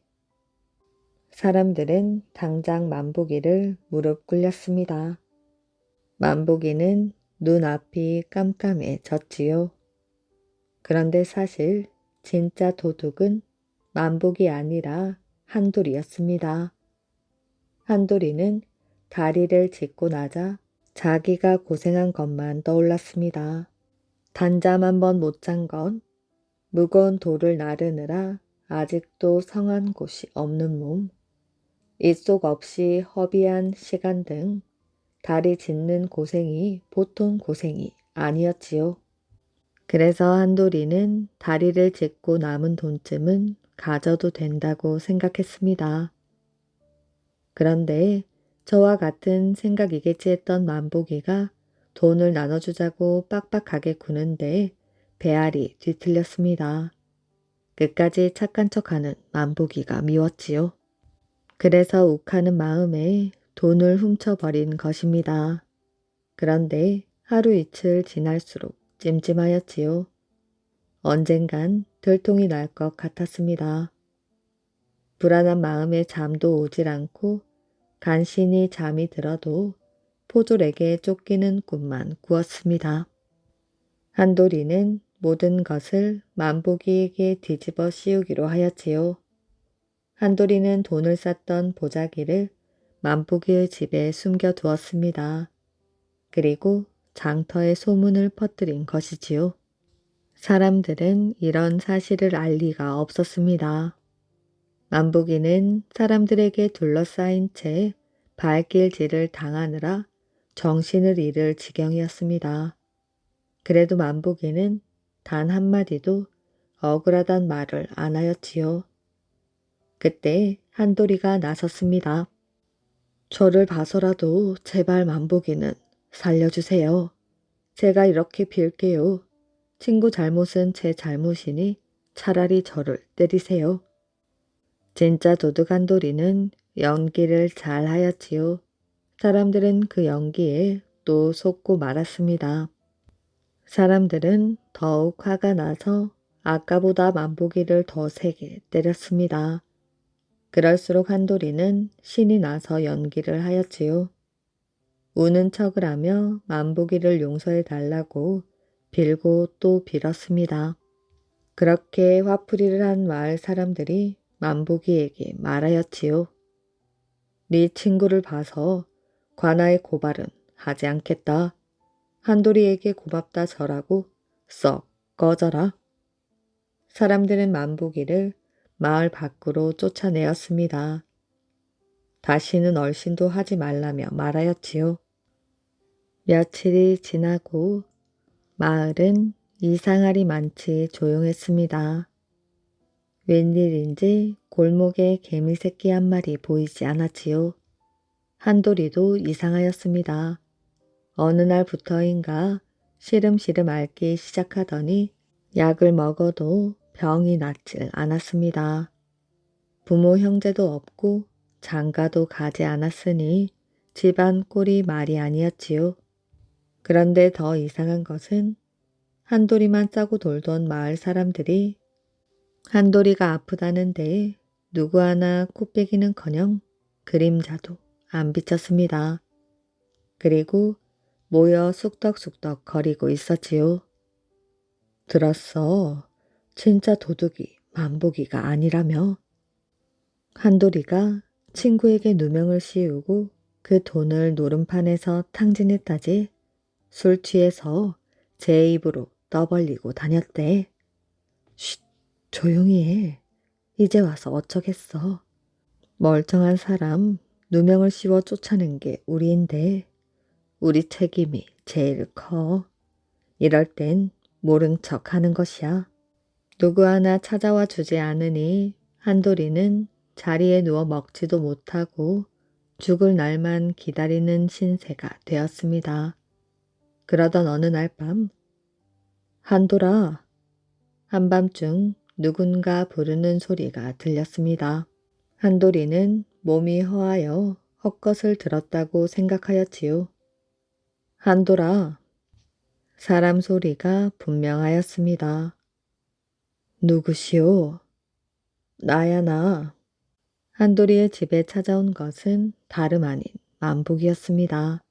사람들은 당장 만보기를 무릎 꿇렸습니다. 만보기는 눈앞이 깜깜해졌지요. 그런데 사실 진짜 도둑은 만복이 아니라 한돌이였습니다. 한돌이는 다리를 짚고 나자 자기가 고생한 것만 떠올랐습니다. 단잠 한 번 못 잔 건, 무거운 돌을 나르느라 아직도 성한 곳이 없는 몸, 입속 없이 허비한 시간 등 다리 짚는 고생이 보통 고생이 아니었지요. 그래서 한돌이는 다리를 짚고 남은 돈쯤은 가져도 된다고 생각했습니다. 그런데 저와 같은 생각이겠지 했던 만보기가 돈을 나눠주자고 빡빡하게 구는데 배알이 뒤틀렸습니다. 끝까지 착한 척하는 만보기가 미웠지요. 그래서 욱하는 마음에 돈을 훔쳐버린 것입니다. 그런데 하루 이틀 지날수록 찜찜하였지요. 언젠간 들통이 날 것 같았습니다. 불안한 마음에 잠도 오질 않고 간신히 잠이 들어도 포졸에게 쫓기는 꿈만 꾸었습니다. 한돌이는 모든 것을 만보기에게 뒤집어 씌우기로 하였지요. 한돌이는 돈을 쌌던 보자기를 만보기의 집에 숨겨두었습니다. 그리고 장터에 소문을 퍼뜨린 것이지요. 사람들은 이런 사실을 알 리가 없었습니다. 만보기는 사람들에게 둘러싸인 채 발길질을 당하느라 정신을 잃을 지경이었습니다. 그래도 만보기는 단 한마디도 억울하단 말을 안 하였지요. 그때 한돌이가 나섰습니다. 저를 봐서라도 제발 만보기는 살려주세요. 제가 이렇게 빌게요. 친구 잘못은 제 잘못이니 차라리 저를 때리세요. 진짜 도둑 한돌이는 연기를 잘 하였지요. 사람들은 그 연기에 또 속고 말았습니다. 사람들은 더욱 화가 나서 아까보다 만보기를 더 세게 때렸습니다. 그럴수록 한돌이는 신이 나서 연기를 하였지요. 우는 척을 하며 만보기를 용서해 달라고 빌고 또 빌었습니다. 그렇게 화풀이를 한 마을 사람들이 만보기에게 말하였지요. 네 친구를 봐서 관아의 고발은 하지 않겠다. 한돌이에게 고맙다 절하고 썩 꺼져라. 사람들은 만보기를 마을 밖으로 쫓아내었습니다. 다시는 얼씬도 하지 말라며 말하였지요. 며칠이 지나고 마을은 이상하리 많지 조용했습니다. 웬일인지 골목에 개미 새끼 한 마리 보이지 않았지요. 한돌이도 이상하였습니다. 어느 날부터인가 시름시름 앓기 시작하더니 약을 먹어도 병이 낫질 않았습니다. 부모 형제도 없고 장가도 가지 않았으니 집안 꼴이 말이 아니었지요. 그런데 더 이상한 것은 한돌이만 짜고 돌던 마을 사람들이 한돌이가 아프다는데 누구 하나 코빼기는커녕 그림자도 안 비쳤습니다. 그리고 모여 쑥덕쑥덕 거리고 있었지요. 들었어. 진짜 도둑이 만보기가 아니라며. 한돌이가 친구에게 누명을 씌우고 그 돈을 노름판에서 탕진했다지. 술 취해서 제 입으로 떠벌리고 다녔대. 쉿, 조용히 해. 이제 와서 어쩌겠어. 멀쩡한 사람 누명을 씌워 쫓아낸 게 우리인데 우리 책임이 제일 커. 이럴 땐 모른 척 하는 것이야. 누구 하나 찾아와 주지 않으니 한돌이는 자리에 누워 먹지도 못하고 죽을 날만 기다리는 신세가 되었습니다. 그러던 어느 날 밤, 한돌아, 한밤중 누군가 부르는 소리가 들렸습니다. 한돌이는 몸이 허하여 헛것을 들었다고 생각하였지요. 한돌아, 사람 소리가 분명하였습니다. 누구시오? 나야 나. 한돌이의 집에 찾아온 것은 다름 아닌 만복이었습니다.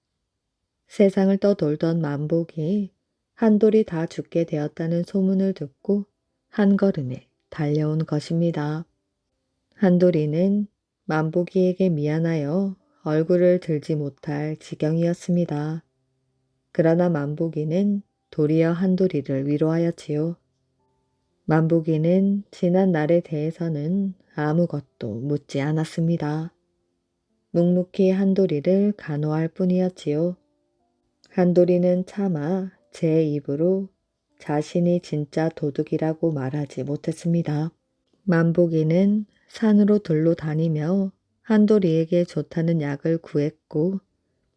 세상을 떠돌던 만복이 한돌이 다 죽게 되었다는 소문을 듣고 한 걸음에 달려온 것입니다. 한돌이는 만복이에게 미안하여 얼굴을 들지 못할 지경이었습니다. 그러나 만복이는 도리어 한돌이를 위로하였지요. 만복이는 지난 날에 대해서는 아무것도 묻지 않았습니다. 묵묵히 한돌이를 간호할 뿐이었지요. 한돌이는 차마 제 입으로 자신이 진짜 도둑이라고 말하지 못했습니다. 만복이는 산으로 들로 다니며 한돌이에게 좋다는 약을 구했고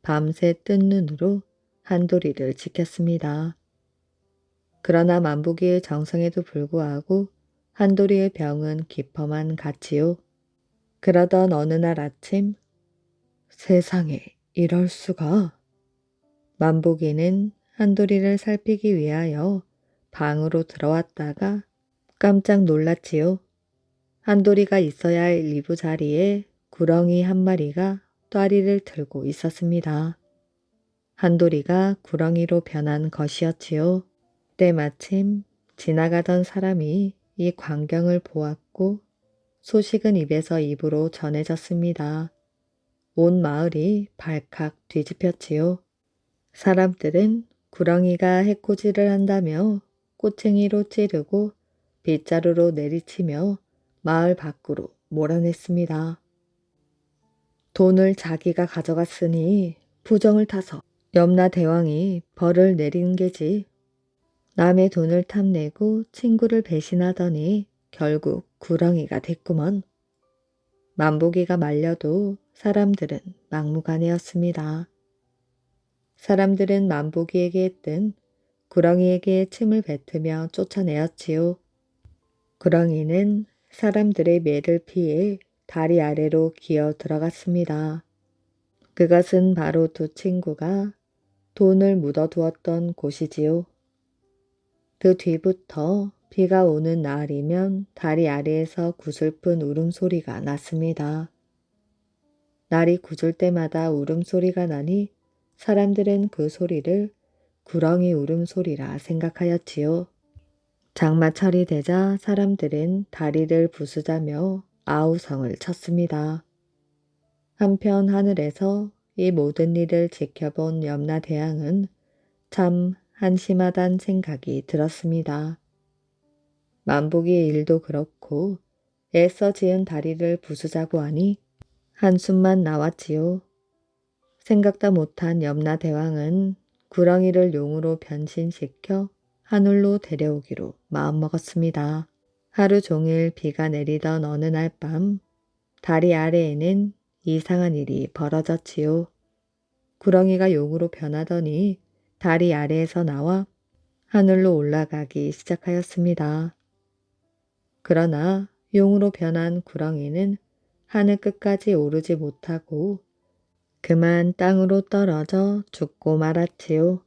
밤새 뜬 눈으로 한돌이를 지켰습니다. 그러나 만복이의 정성에도 불구하고 한돌이의 병은 깊어만 갔지요. 그러던 어느 날 아침, 세상에 이럴 수가. 만복이는 한돌이를 살피기 위하여 방으로 들어왔다가 깜짝 놀랐지요. 한돌이가 있어야 할 이부 자리에 구렁이 한 마리가 또아리를 들고 있었습니다. 한돌이가 구렁이로 변한 것이었지요. 때마침 지나가던 사람이 이 광경을 보았고 소식은 입에서 입으로 전해졌습니다. 온 마을이 발칵 뒤집혔지요. 사람들은 구렁이가 해코지를 한다며 꼬챙이로 찌르고 빗자루로 내리치며 마을 밖으로 몰아냈습니다. 돈을 자기가 가져갔으니 부정을 타서 염라 대왕이 벌을 내린 게지. 남의 돈을 탐내고 친구를 배신하더니 결국 구렁이가 됐구먼. 만보기가 말려도 사람들은 막무가내였습니다. 사람들은 만보기에게 했든 구렁이에게 침을 뱉으며 쫓아내었지요. 구렁이는 사람들의 매를 피해 다리 아래로 기어 들어갔습니다. 그것은 바로 두 친구가 돈을 묻어두었던 곳이지요. 그 뒤부터 비가 오는 날이면 다리 아래에서 구슬픈 울음소리가 났습니다. 날이 굳을 때마다 울음소리가 나니 사람들은 그 소리를 구렁이 울음소리라 생각하였지요. 장마철이 되자 사람들은 다리를 부수자며 아우성을 쳤습니다. 한편 하늘에서 이 모든 일을 지켜본 염라대왕은 참 한심하단 생각이 들었습니다. 만보기의 일도 그렇고 애써 지은 다리를 부수자고 하니 한숨만 나왔지요. 생각도 못한 염라대왕은 구렁이를 용으로 변신시켜 하늘로 데려오기로 마음먹었습니다. 하루 종일 비가 내리던 어느 날 밤 다리 아래에는 이상한 일이 벌어졌지요. 구렁이가 용으로 변하더니 다리 아래에서 나와 하늘로 올라가기 시작하였습니다. 그러나 용으로 변한 구렁이는 하늘 끝까지 오르지 못하고 그만 땅으로 떨어져 죽고 말았지요.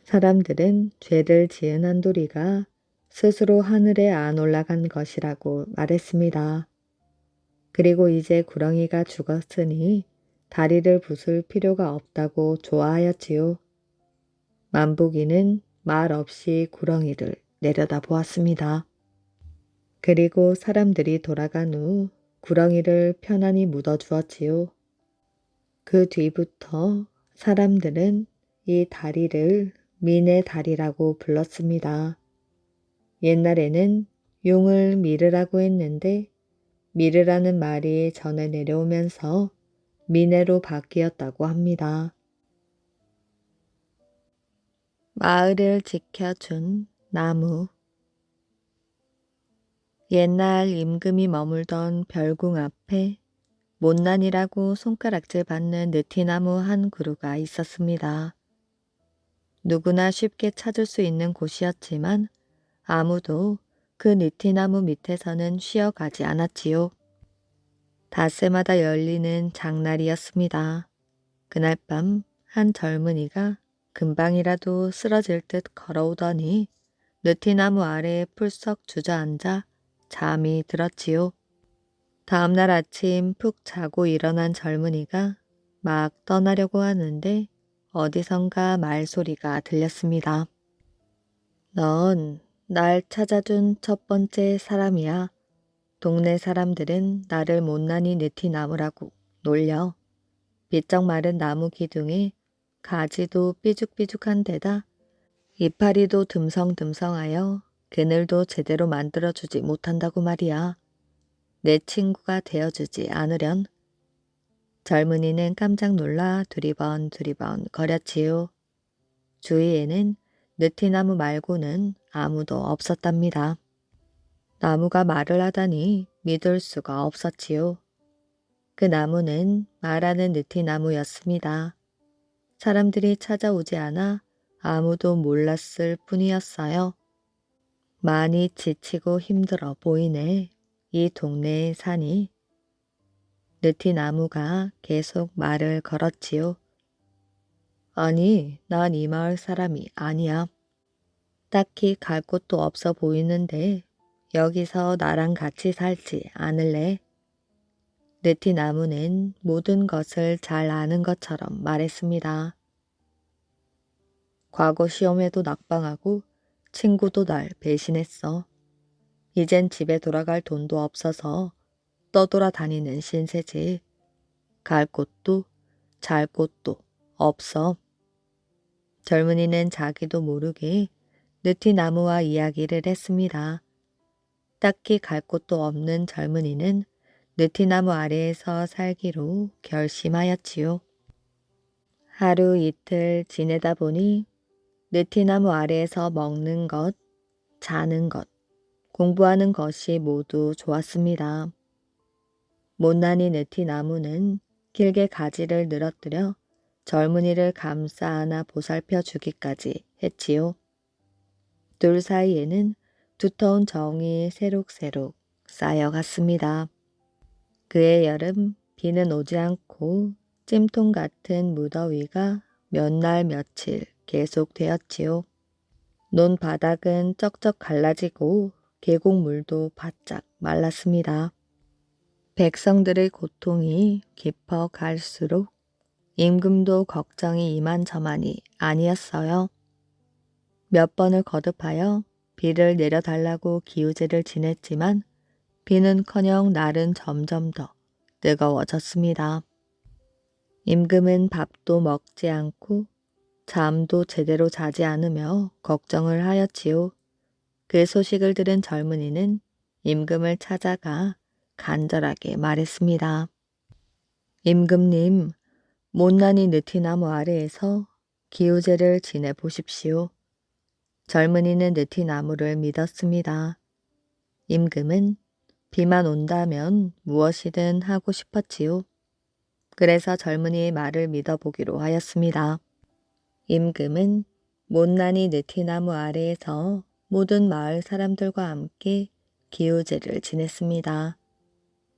사람들은 죄를 지은 한도리가 스스로 하늘에 안 올라간 것이라고 말했습니다. 그리고 이제 구렁이가 죽었으니 다리를 부술 필요가 없다고 좋아하였지요. 만보기는 말 없이 구렁이를 내려다보았습니다. 그리고 사람들이 돌아간 후 구렁이를 편안히 묻어주었지요. 그 뒤부터 사람들은 이 다리를 민의 다리라고 불렀습니다. 옛날에는 용을 미르라고 했는데 미르라는 말이 전해 내려오면서 미네로 바뀌었다고 합니다. 마을을 지켜준 나무. 옛날 임금이 머물던 별궁 앞에 못난이라고 손가락질 받는 느티나무 한 그루가 있었습니다. 누구나 쉽게 찾을 수 있는 곳이었지만 아무도 그 느티나무 밑에서는 쉬어가지 않았지요. 닷새마다 열리는 장날이었습니다. 그날 밤 한 젊은이가 금방이라도 쓰러질 듯 걸어오더니 느티나무 아래에 풀썩 주저앉아 잠이 들었지요. 다음날 아침 푹 자고 일어난 젊은이가 막 떠나려고 하는데 어디선가 말소리가 들렸습니다. 넌 날 찾아준 첫 번째 사람이야. 동네 사람들은 나를 못난이 느티나무라고 놀려. 비쩍 마른 나무 기둥에 가지도 삐죽삐죽한 데다 이파리도 듬성듬성하여 그늘도 제대로 만들어주지 못한다고 말이야. 내 친구가 되어주지 않으련. 젊은이는 깜짝 놀라 두리번 거렸지요. 주위에는 느티나무 말고는 아무도 없었답니다. 나무가 말을 하다니 믿을 수가 없었지요. 그 나무는 말하는 느티나무였습니다. 사람들이 찾아오지 않아 아무도 몰랐을 뿐이었어요. 많이 지치고 힘들어 보이네. 이 동네에 사니. 느티나무가 계속 말을 걸었지요. 아니, 난 이 마을 사람이 아니야. 딱히 갈 곳도 없어 보이는데 여기서 나랑 같이 살지 않을래? 느티나무는 모든 것을 잘 아는 것처럼 말했습니다. 과거 시험에도 낙방하고 친구도 날 배신했어. 이젠 집에 돌아갈 돈도 없어서 떠돌아다니는 신세지. 갈 곳도 잘 곳도 없어. 젊은이는 자기도 모르게 느티나무와 이야기를 했습니다. 딱히 갈 곳도 없는 젊은이는 느티나무 아래에서 살기로 결심하였지요. 하루 이틀 지내다 보니 느티나무 아래에서 먹는 것, 자는 것, 공부하는 것이 모두 좋았습니다. 못난이 느티나무는 길게 가지를 늘어뜨려 젊은이를 감싸 안아 보살펴 주기까지 했지요. 둘 사이에는 두터운 정이 새록새록 쌓여갔습니다. 그해 여름 비는 오지 않고 찜통 같은 무더위가 몇 날 며칠 계속되었지요. 논바닥은 쩍쩍 갈라지고 계곡물도 바짝 말랐습니다. 백성들의 고통이 깊어 갈수록 임금도 걱정이 이만저만이 아니었어요. 몇 번을 거듭하여 비를 내려달라고 기우제를 지냈지만 비는커녕 날은 점점 더 뜨거워졌습니다. 임금은 밥도 먹지 않고 잠도 제대로 자지 않으며 걱정을 하였지요. 그 소식을 들은 젊은이는 임금을 찾아가 간절하게 말했습니다. 임금님, 못난이 느티나무 아래에서 기우제를 지내보십시오. 젊은이는 느티나무를 믿었습니다. 임금은 비만 온다면 무엇이든 하고 싶었지요. 그래서 젊은이의 말을 믿어보기로 하였습니다. 임금은 못난이 느티나무 아래에서 모든 마을 사람들과 함께 기우제를 지냈습니다.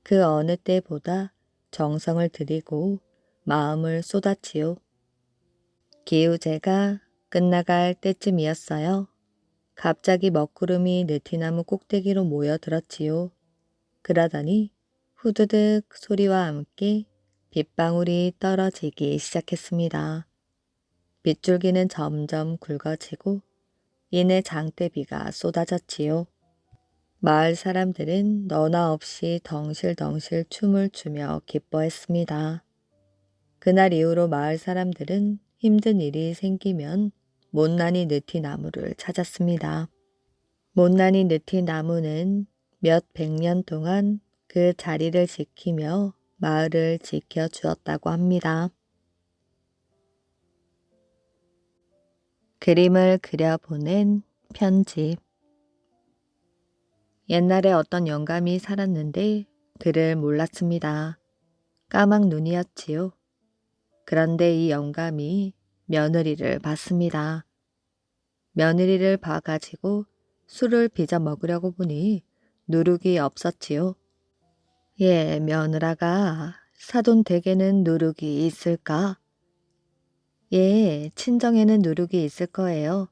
그 어느 때보다 정성을 들이고 마음을 쏟았지요. 기우제가 끝나갈 때쯤이었어요. 갑자기 먹구름이 느티나무 꼭대기로 모여들었지요. 그러더니 후두득 소리와 함께 빗방울이 떨어지기 시작했습니다. 빗줄기는 점점 굵어지고 이내 장대비가 쏟아졌지요. 마을 사람들은 너나 없이 덩실덩실 춤을 추며 기뻐했습니다. 그날 이후로 마을 사람들은 힘든 일이 생기면 못난이 느티나무를 찾았습니다. 못난이 느티나무는 몇 백 년 동안 그 자리를 지키며 마을을 지켜주었다고 합니다. 그림을 그려보낸 편집. 옛날에 어떤 영감이 살았는데 그를 몰랐습니다. 까막 눈이었지요. 그런데 이 영감이 며느리를 봤습니다. 며느리를 봐가지고 술을 빚어 먹으려고 보니 누룩이 없었지요. 예, 며느라가 사돈 댁에는 누룩이 있을까? 예, 친정에는 누룩이 있을 거예요.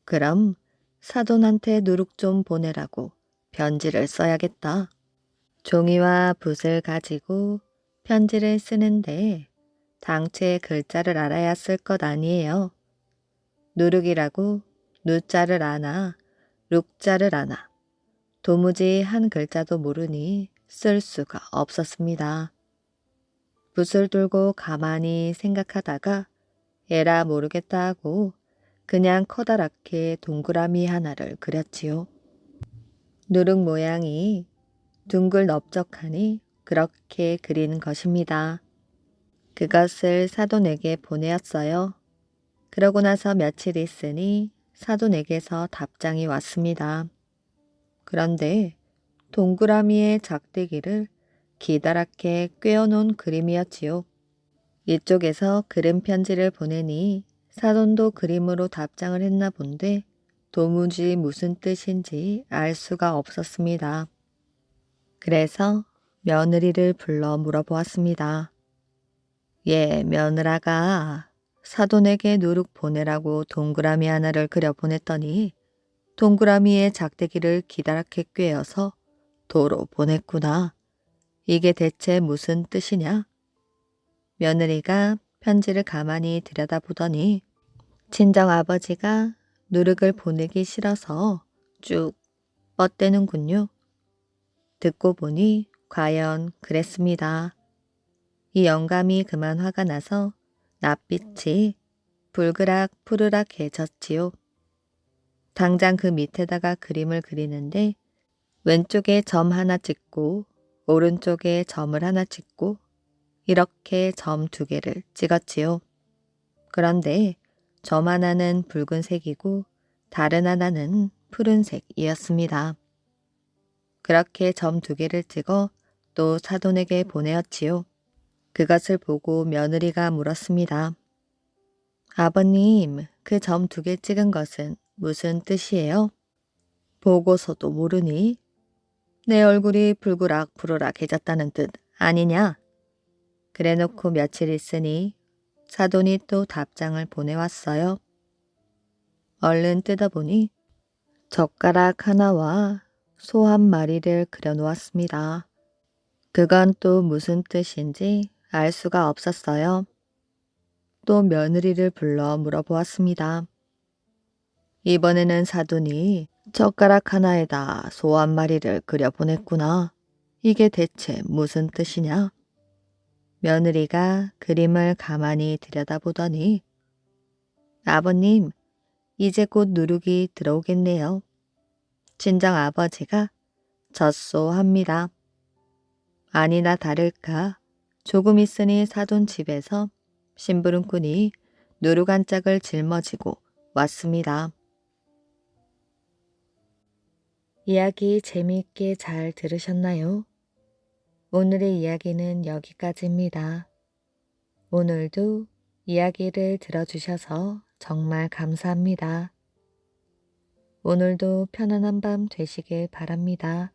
그럼 사돈한테 누룩 좀 보내라고 편지를 써야겠다. 종이와 붓을 가지고 편지를 쓰는데 당최 글자를 알아야 쓸 것 아니에요. 누룩이라고 누자를 아나 룩자를 아나 도무지 한 글자도 모르니 쓸 수가 없었습니다. 붓을 들고 가만히 생각하다가 에라 모르겠다 하고 그냥 커다랗게 동그라미 하나를 그렸지요. 누룩 모양이 둥글 넓적하니 그렇게 그린 것입니다. 그것을 사돈에게 보내었어요. 그러고 나서 며칠 있으니 사돈에게서 답장이 왔습니다. 그런데 동그라미의 작대기를 기다랗게 꿰어놓은 그림이었지요. 이쪽에서 그림 편지를 보내니 사돈도 그림으로 답장을 했나 본데 도무지 무슨 뜻인지 알 수가 없었습니다. 그래서 며느리를 불러 물어보았습니다. 예, 며느라가 사돈에게 누룩 보내라고 동그라미 하나를 그려 보냈더니 동그라미의 작대기를 기다랗게 꿰어서 도로 보냈구나. 이게 대체 무슨 뜻이냐? 며느리가 편지를 가만히 들여다보더니 친정아버지가 누룩을 보내기 싫어서 쭉 뻗대는군요. 듣고 보니 과연 그랬습니다. 이 영감이 그만 화가 나서 낯빛이 불그락 푸르락해졌지요. 당장 그 밑에다가 그림을 그리는데 왼쪽에 점 하나 찍고 오른쪽에 점을 하나 찍고 이렇게 점 2개를 찍었지요. 그런데 점 하나는 붉은색이고 다른 하나는 푸른색이었습니다. 그렇게 점 2개를 찍어 또 사돈에게 보내었지요. 그것을 보고 며느리가 물었습니다. 아버님, 그 점 2개 찍은 것은 무슨 뜻이에요? 보고서도 모르니? 내 얼굴이 불그락불그락해졌다는 뜻 아니냐? 그래놓고 며칠 있으니 사돈이 또 답장을 보내왔어요. 얼른 뜯어보니 젓가락 하나와 소 1마리를 그려놓았습니다. 그건 또 무슨 뜻인지 알 수가 없었어요. 또 며느리를 불러 물어보았습니다. 이번에는 사돈이 젓가락 하나에다 소 1마리를 그려보냈구나. 이게 대체 무슨 뜻이냐? 며느리가 그림을 가만히 들여다보더니 아버님, 이제 곧 누룩이 들어오겠네요. 친정 아버지가 젖소합니다. 아니나 다를까 조금 있으니 사돈 집에서 심부름꾼이 누룩 한 짝을 짊어지고 왔습니다. 이야기 재미있게 잘 들으셨나요? 오늘의 이야기는 여기까지입니다. 오늘도 이야기를 들어주셔서 정말 감사합니다. 오늘도 편안한 밤 되시길 바랍니다.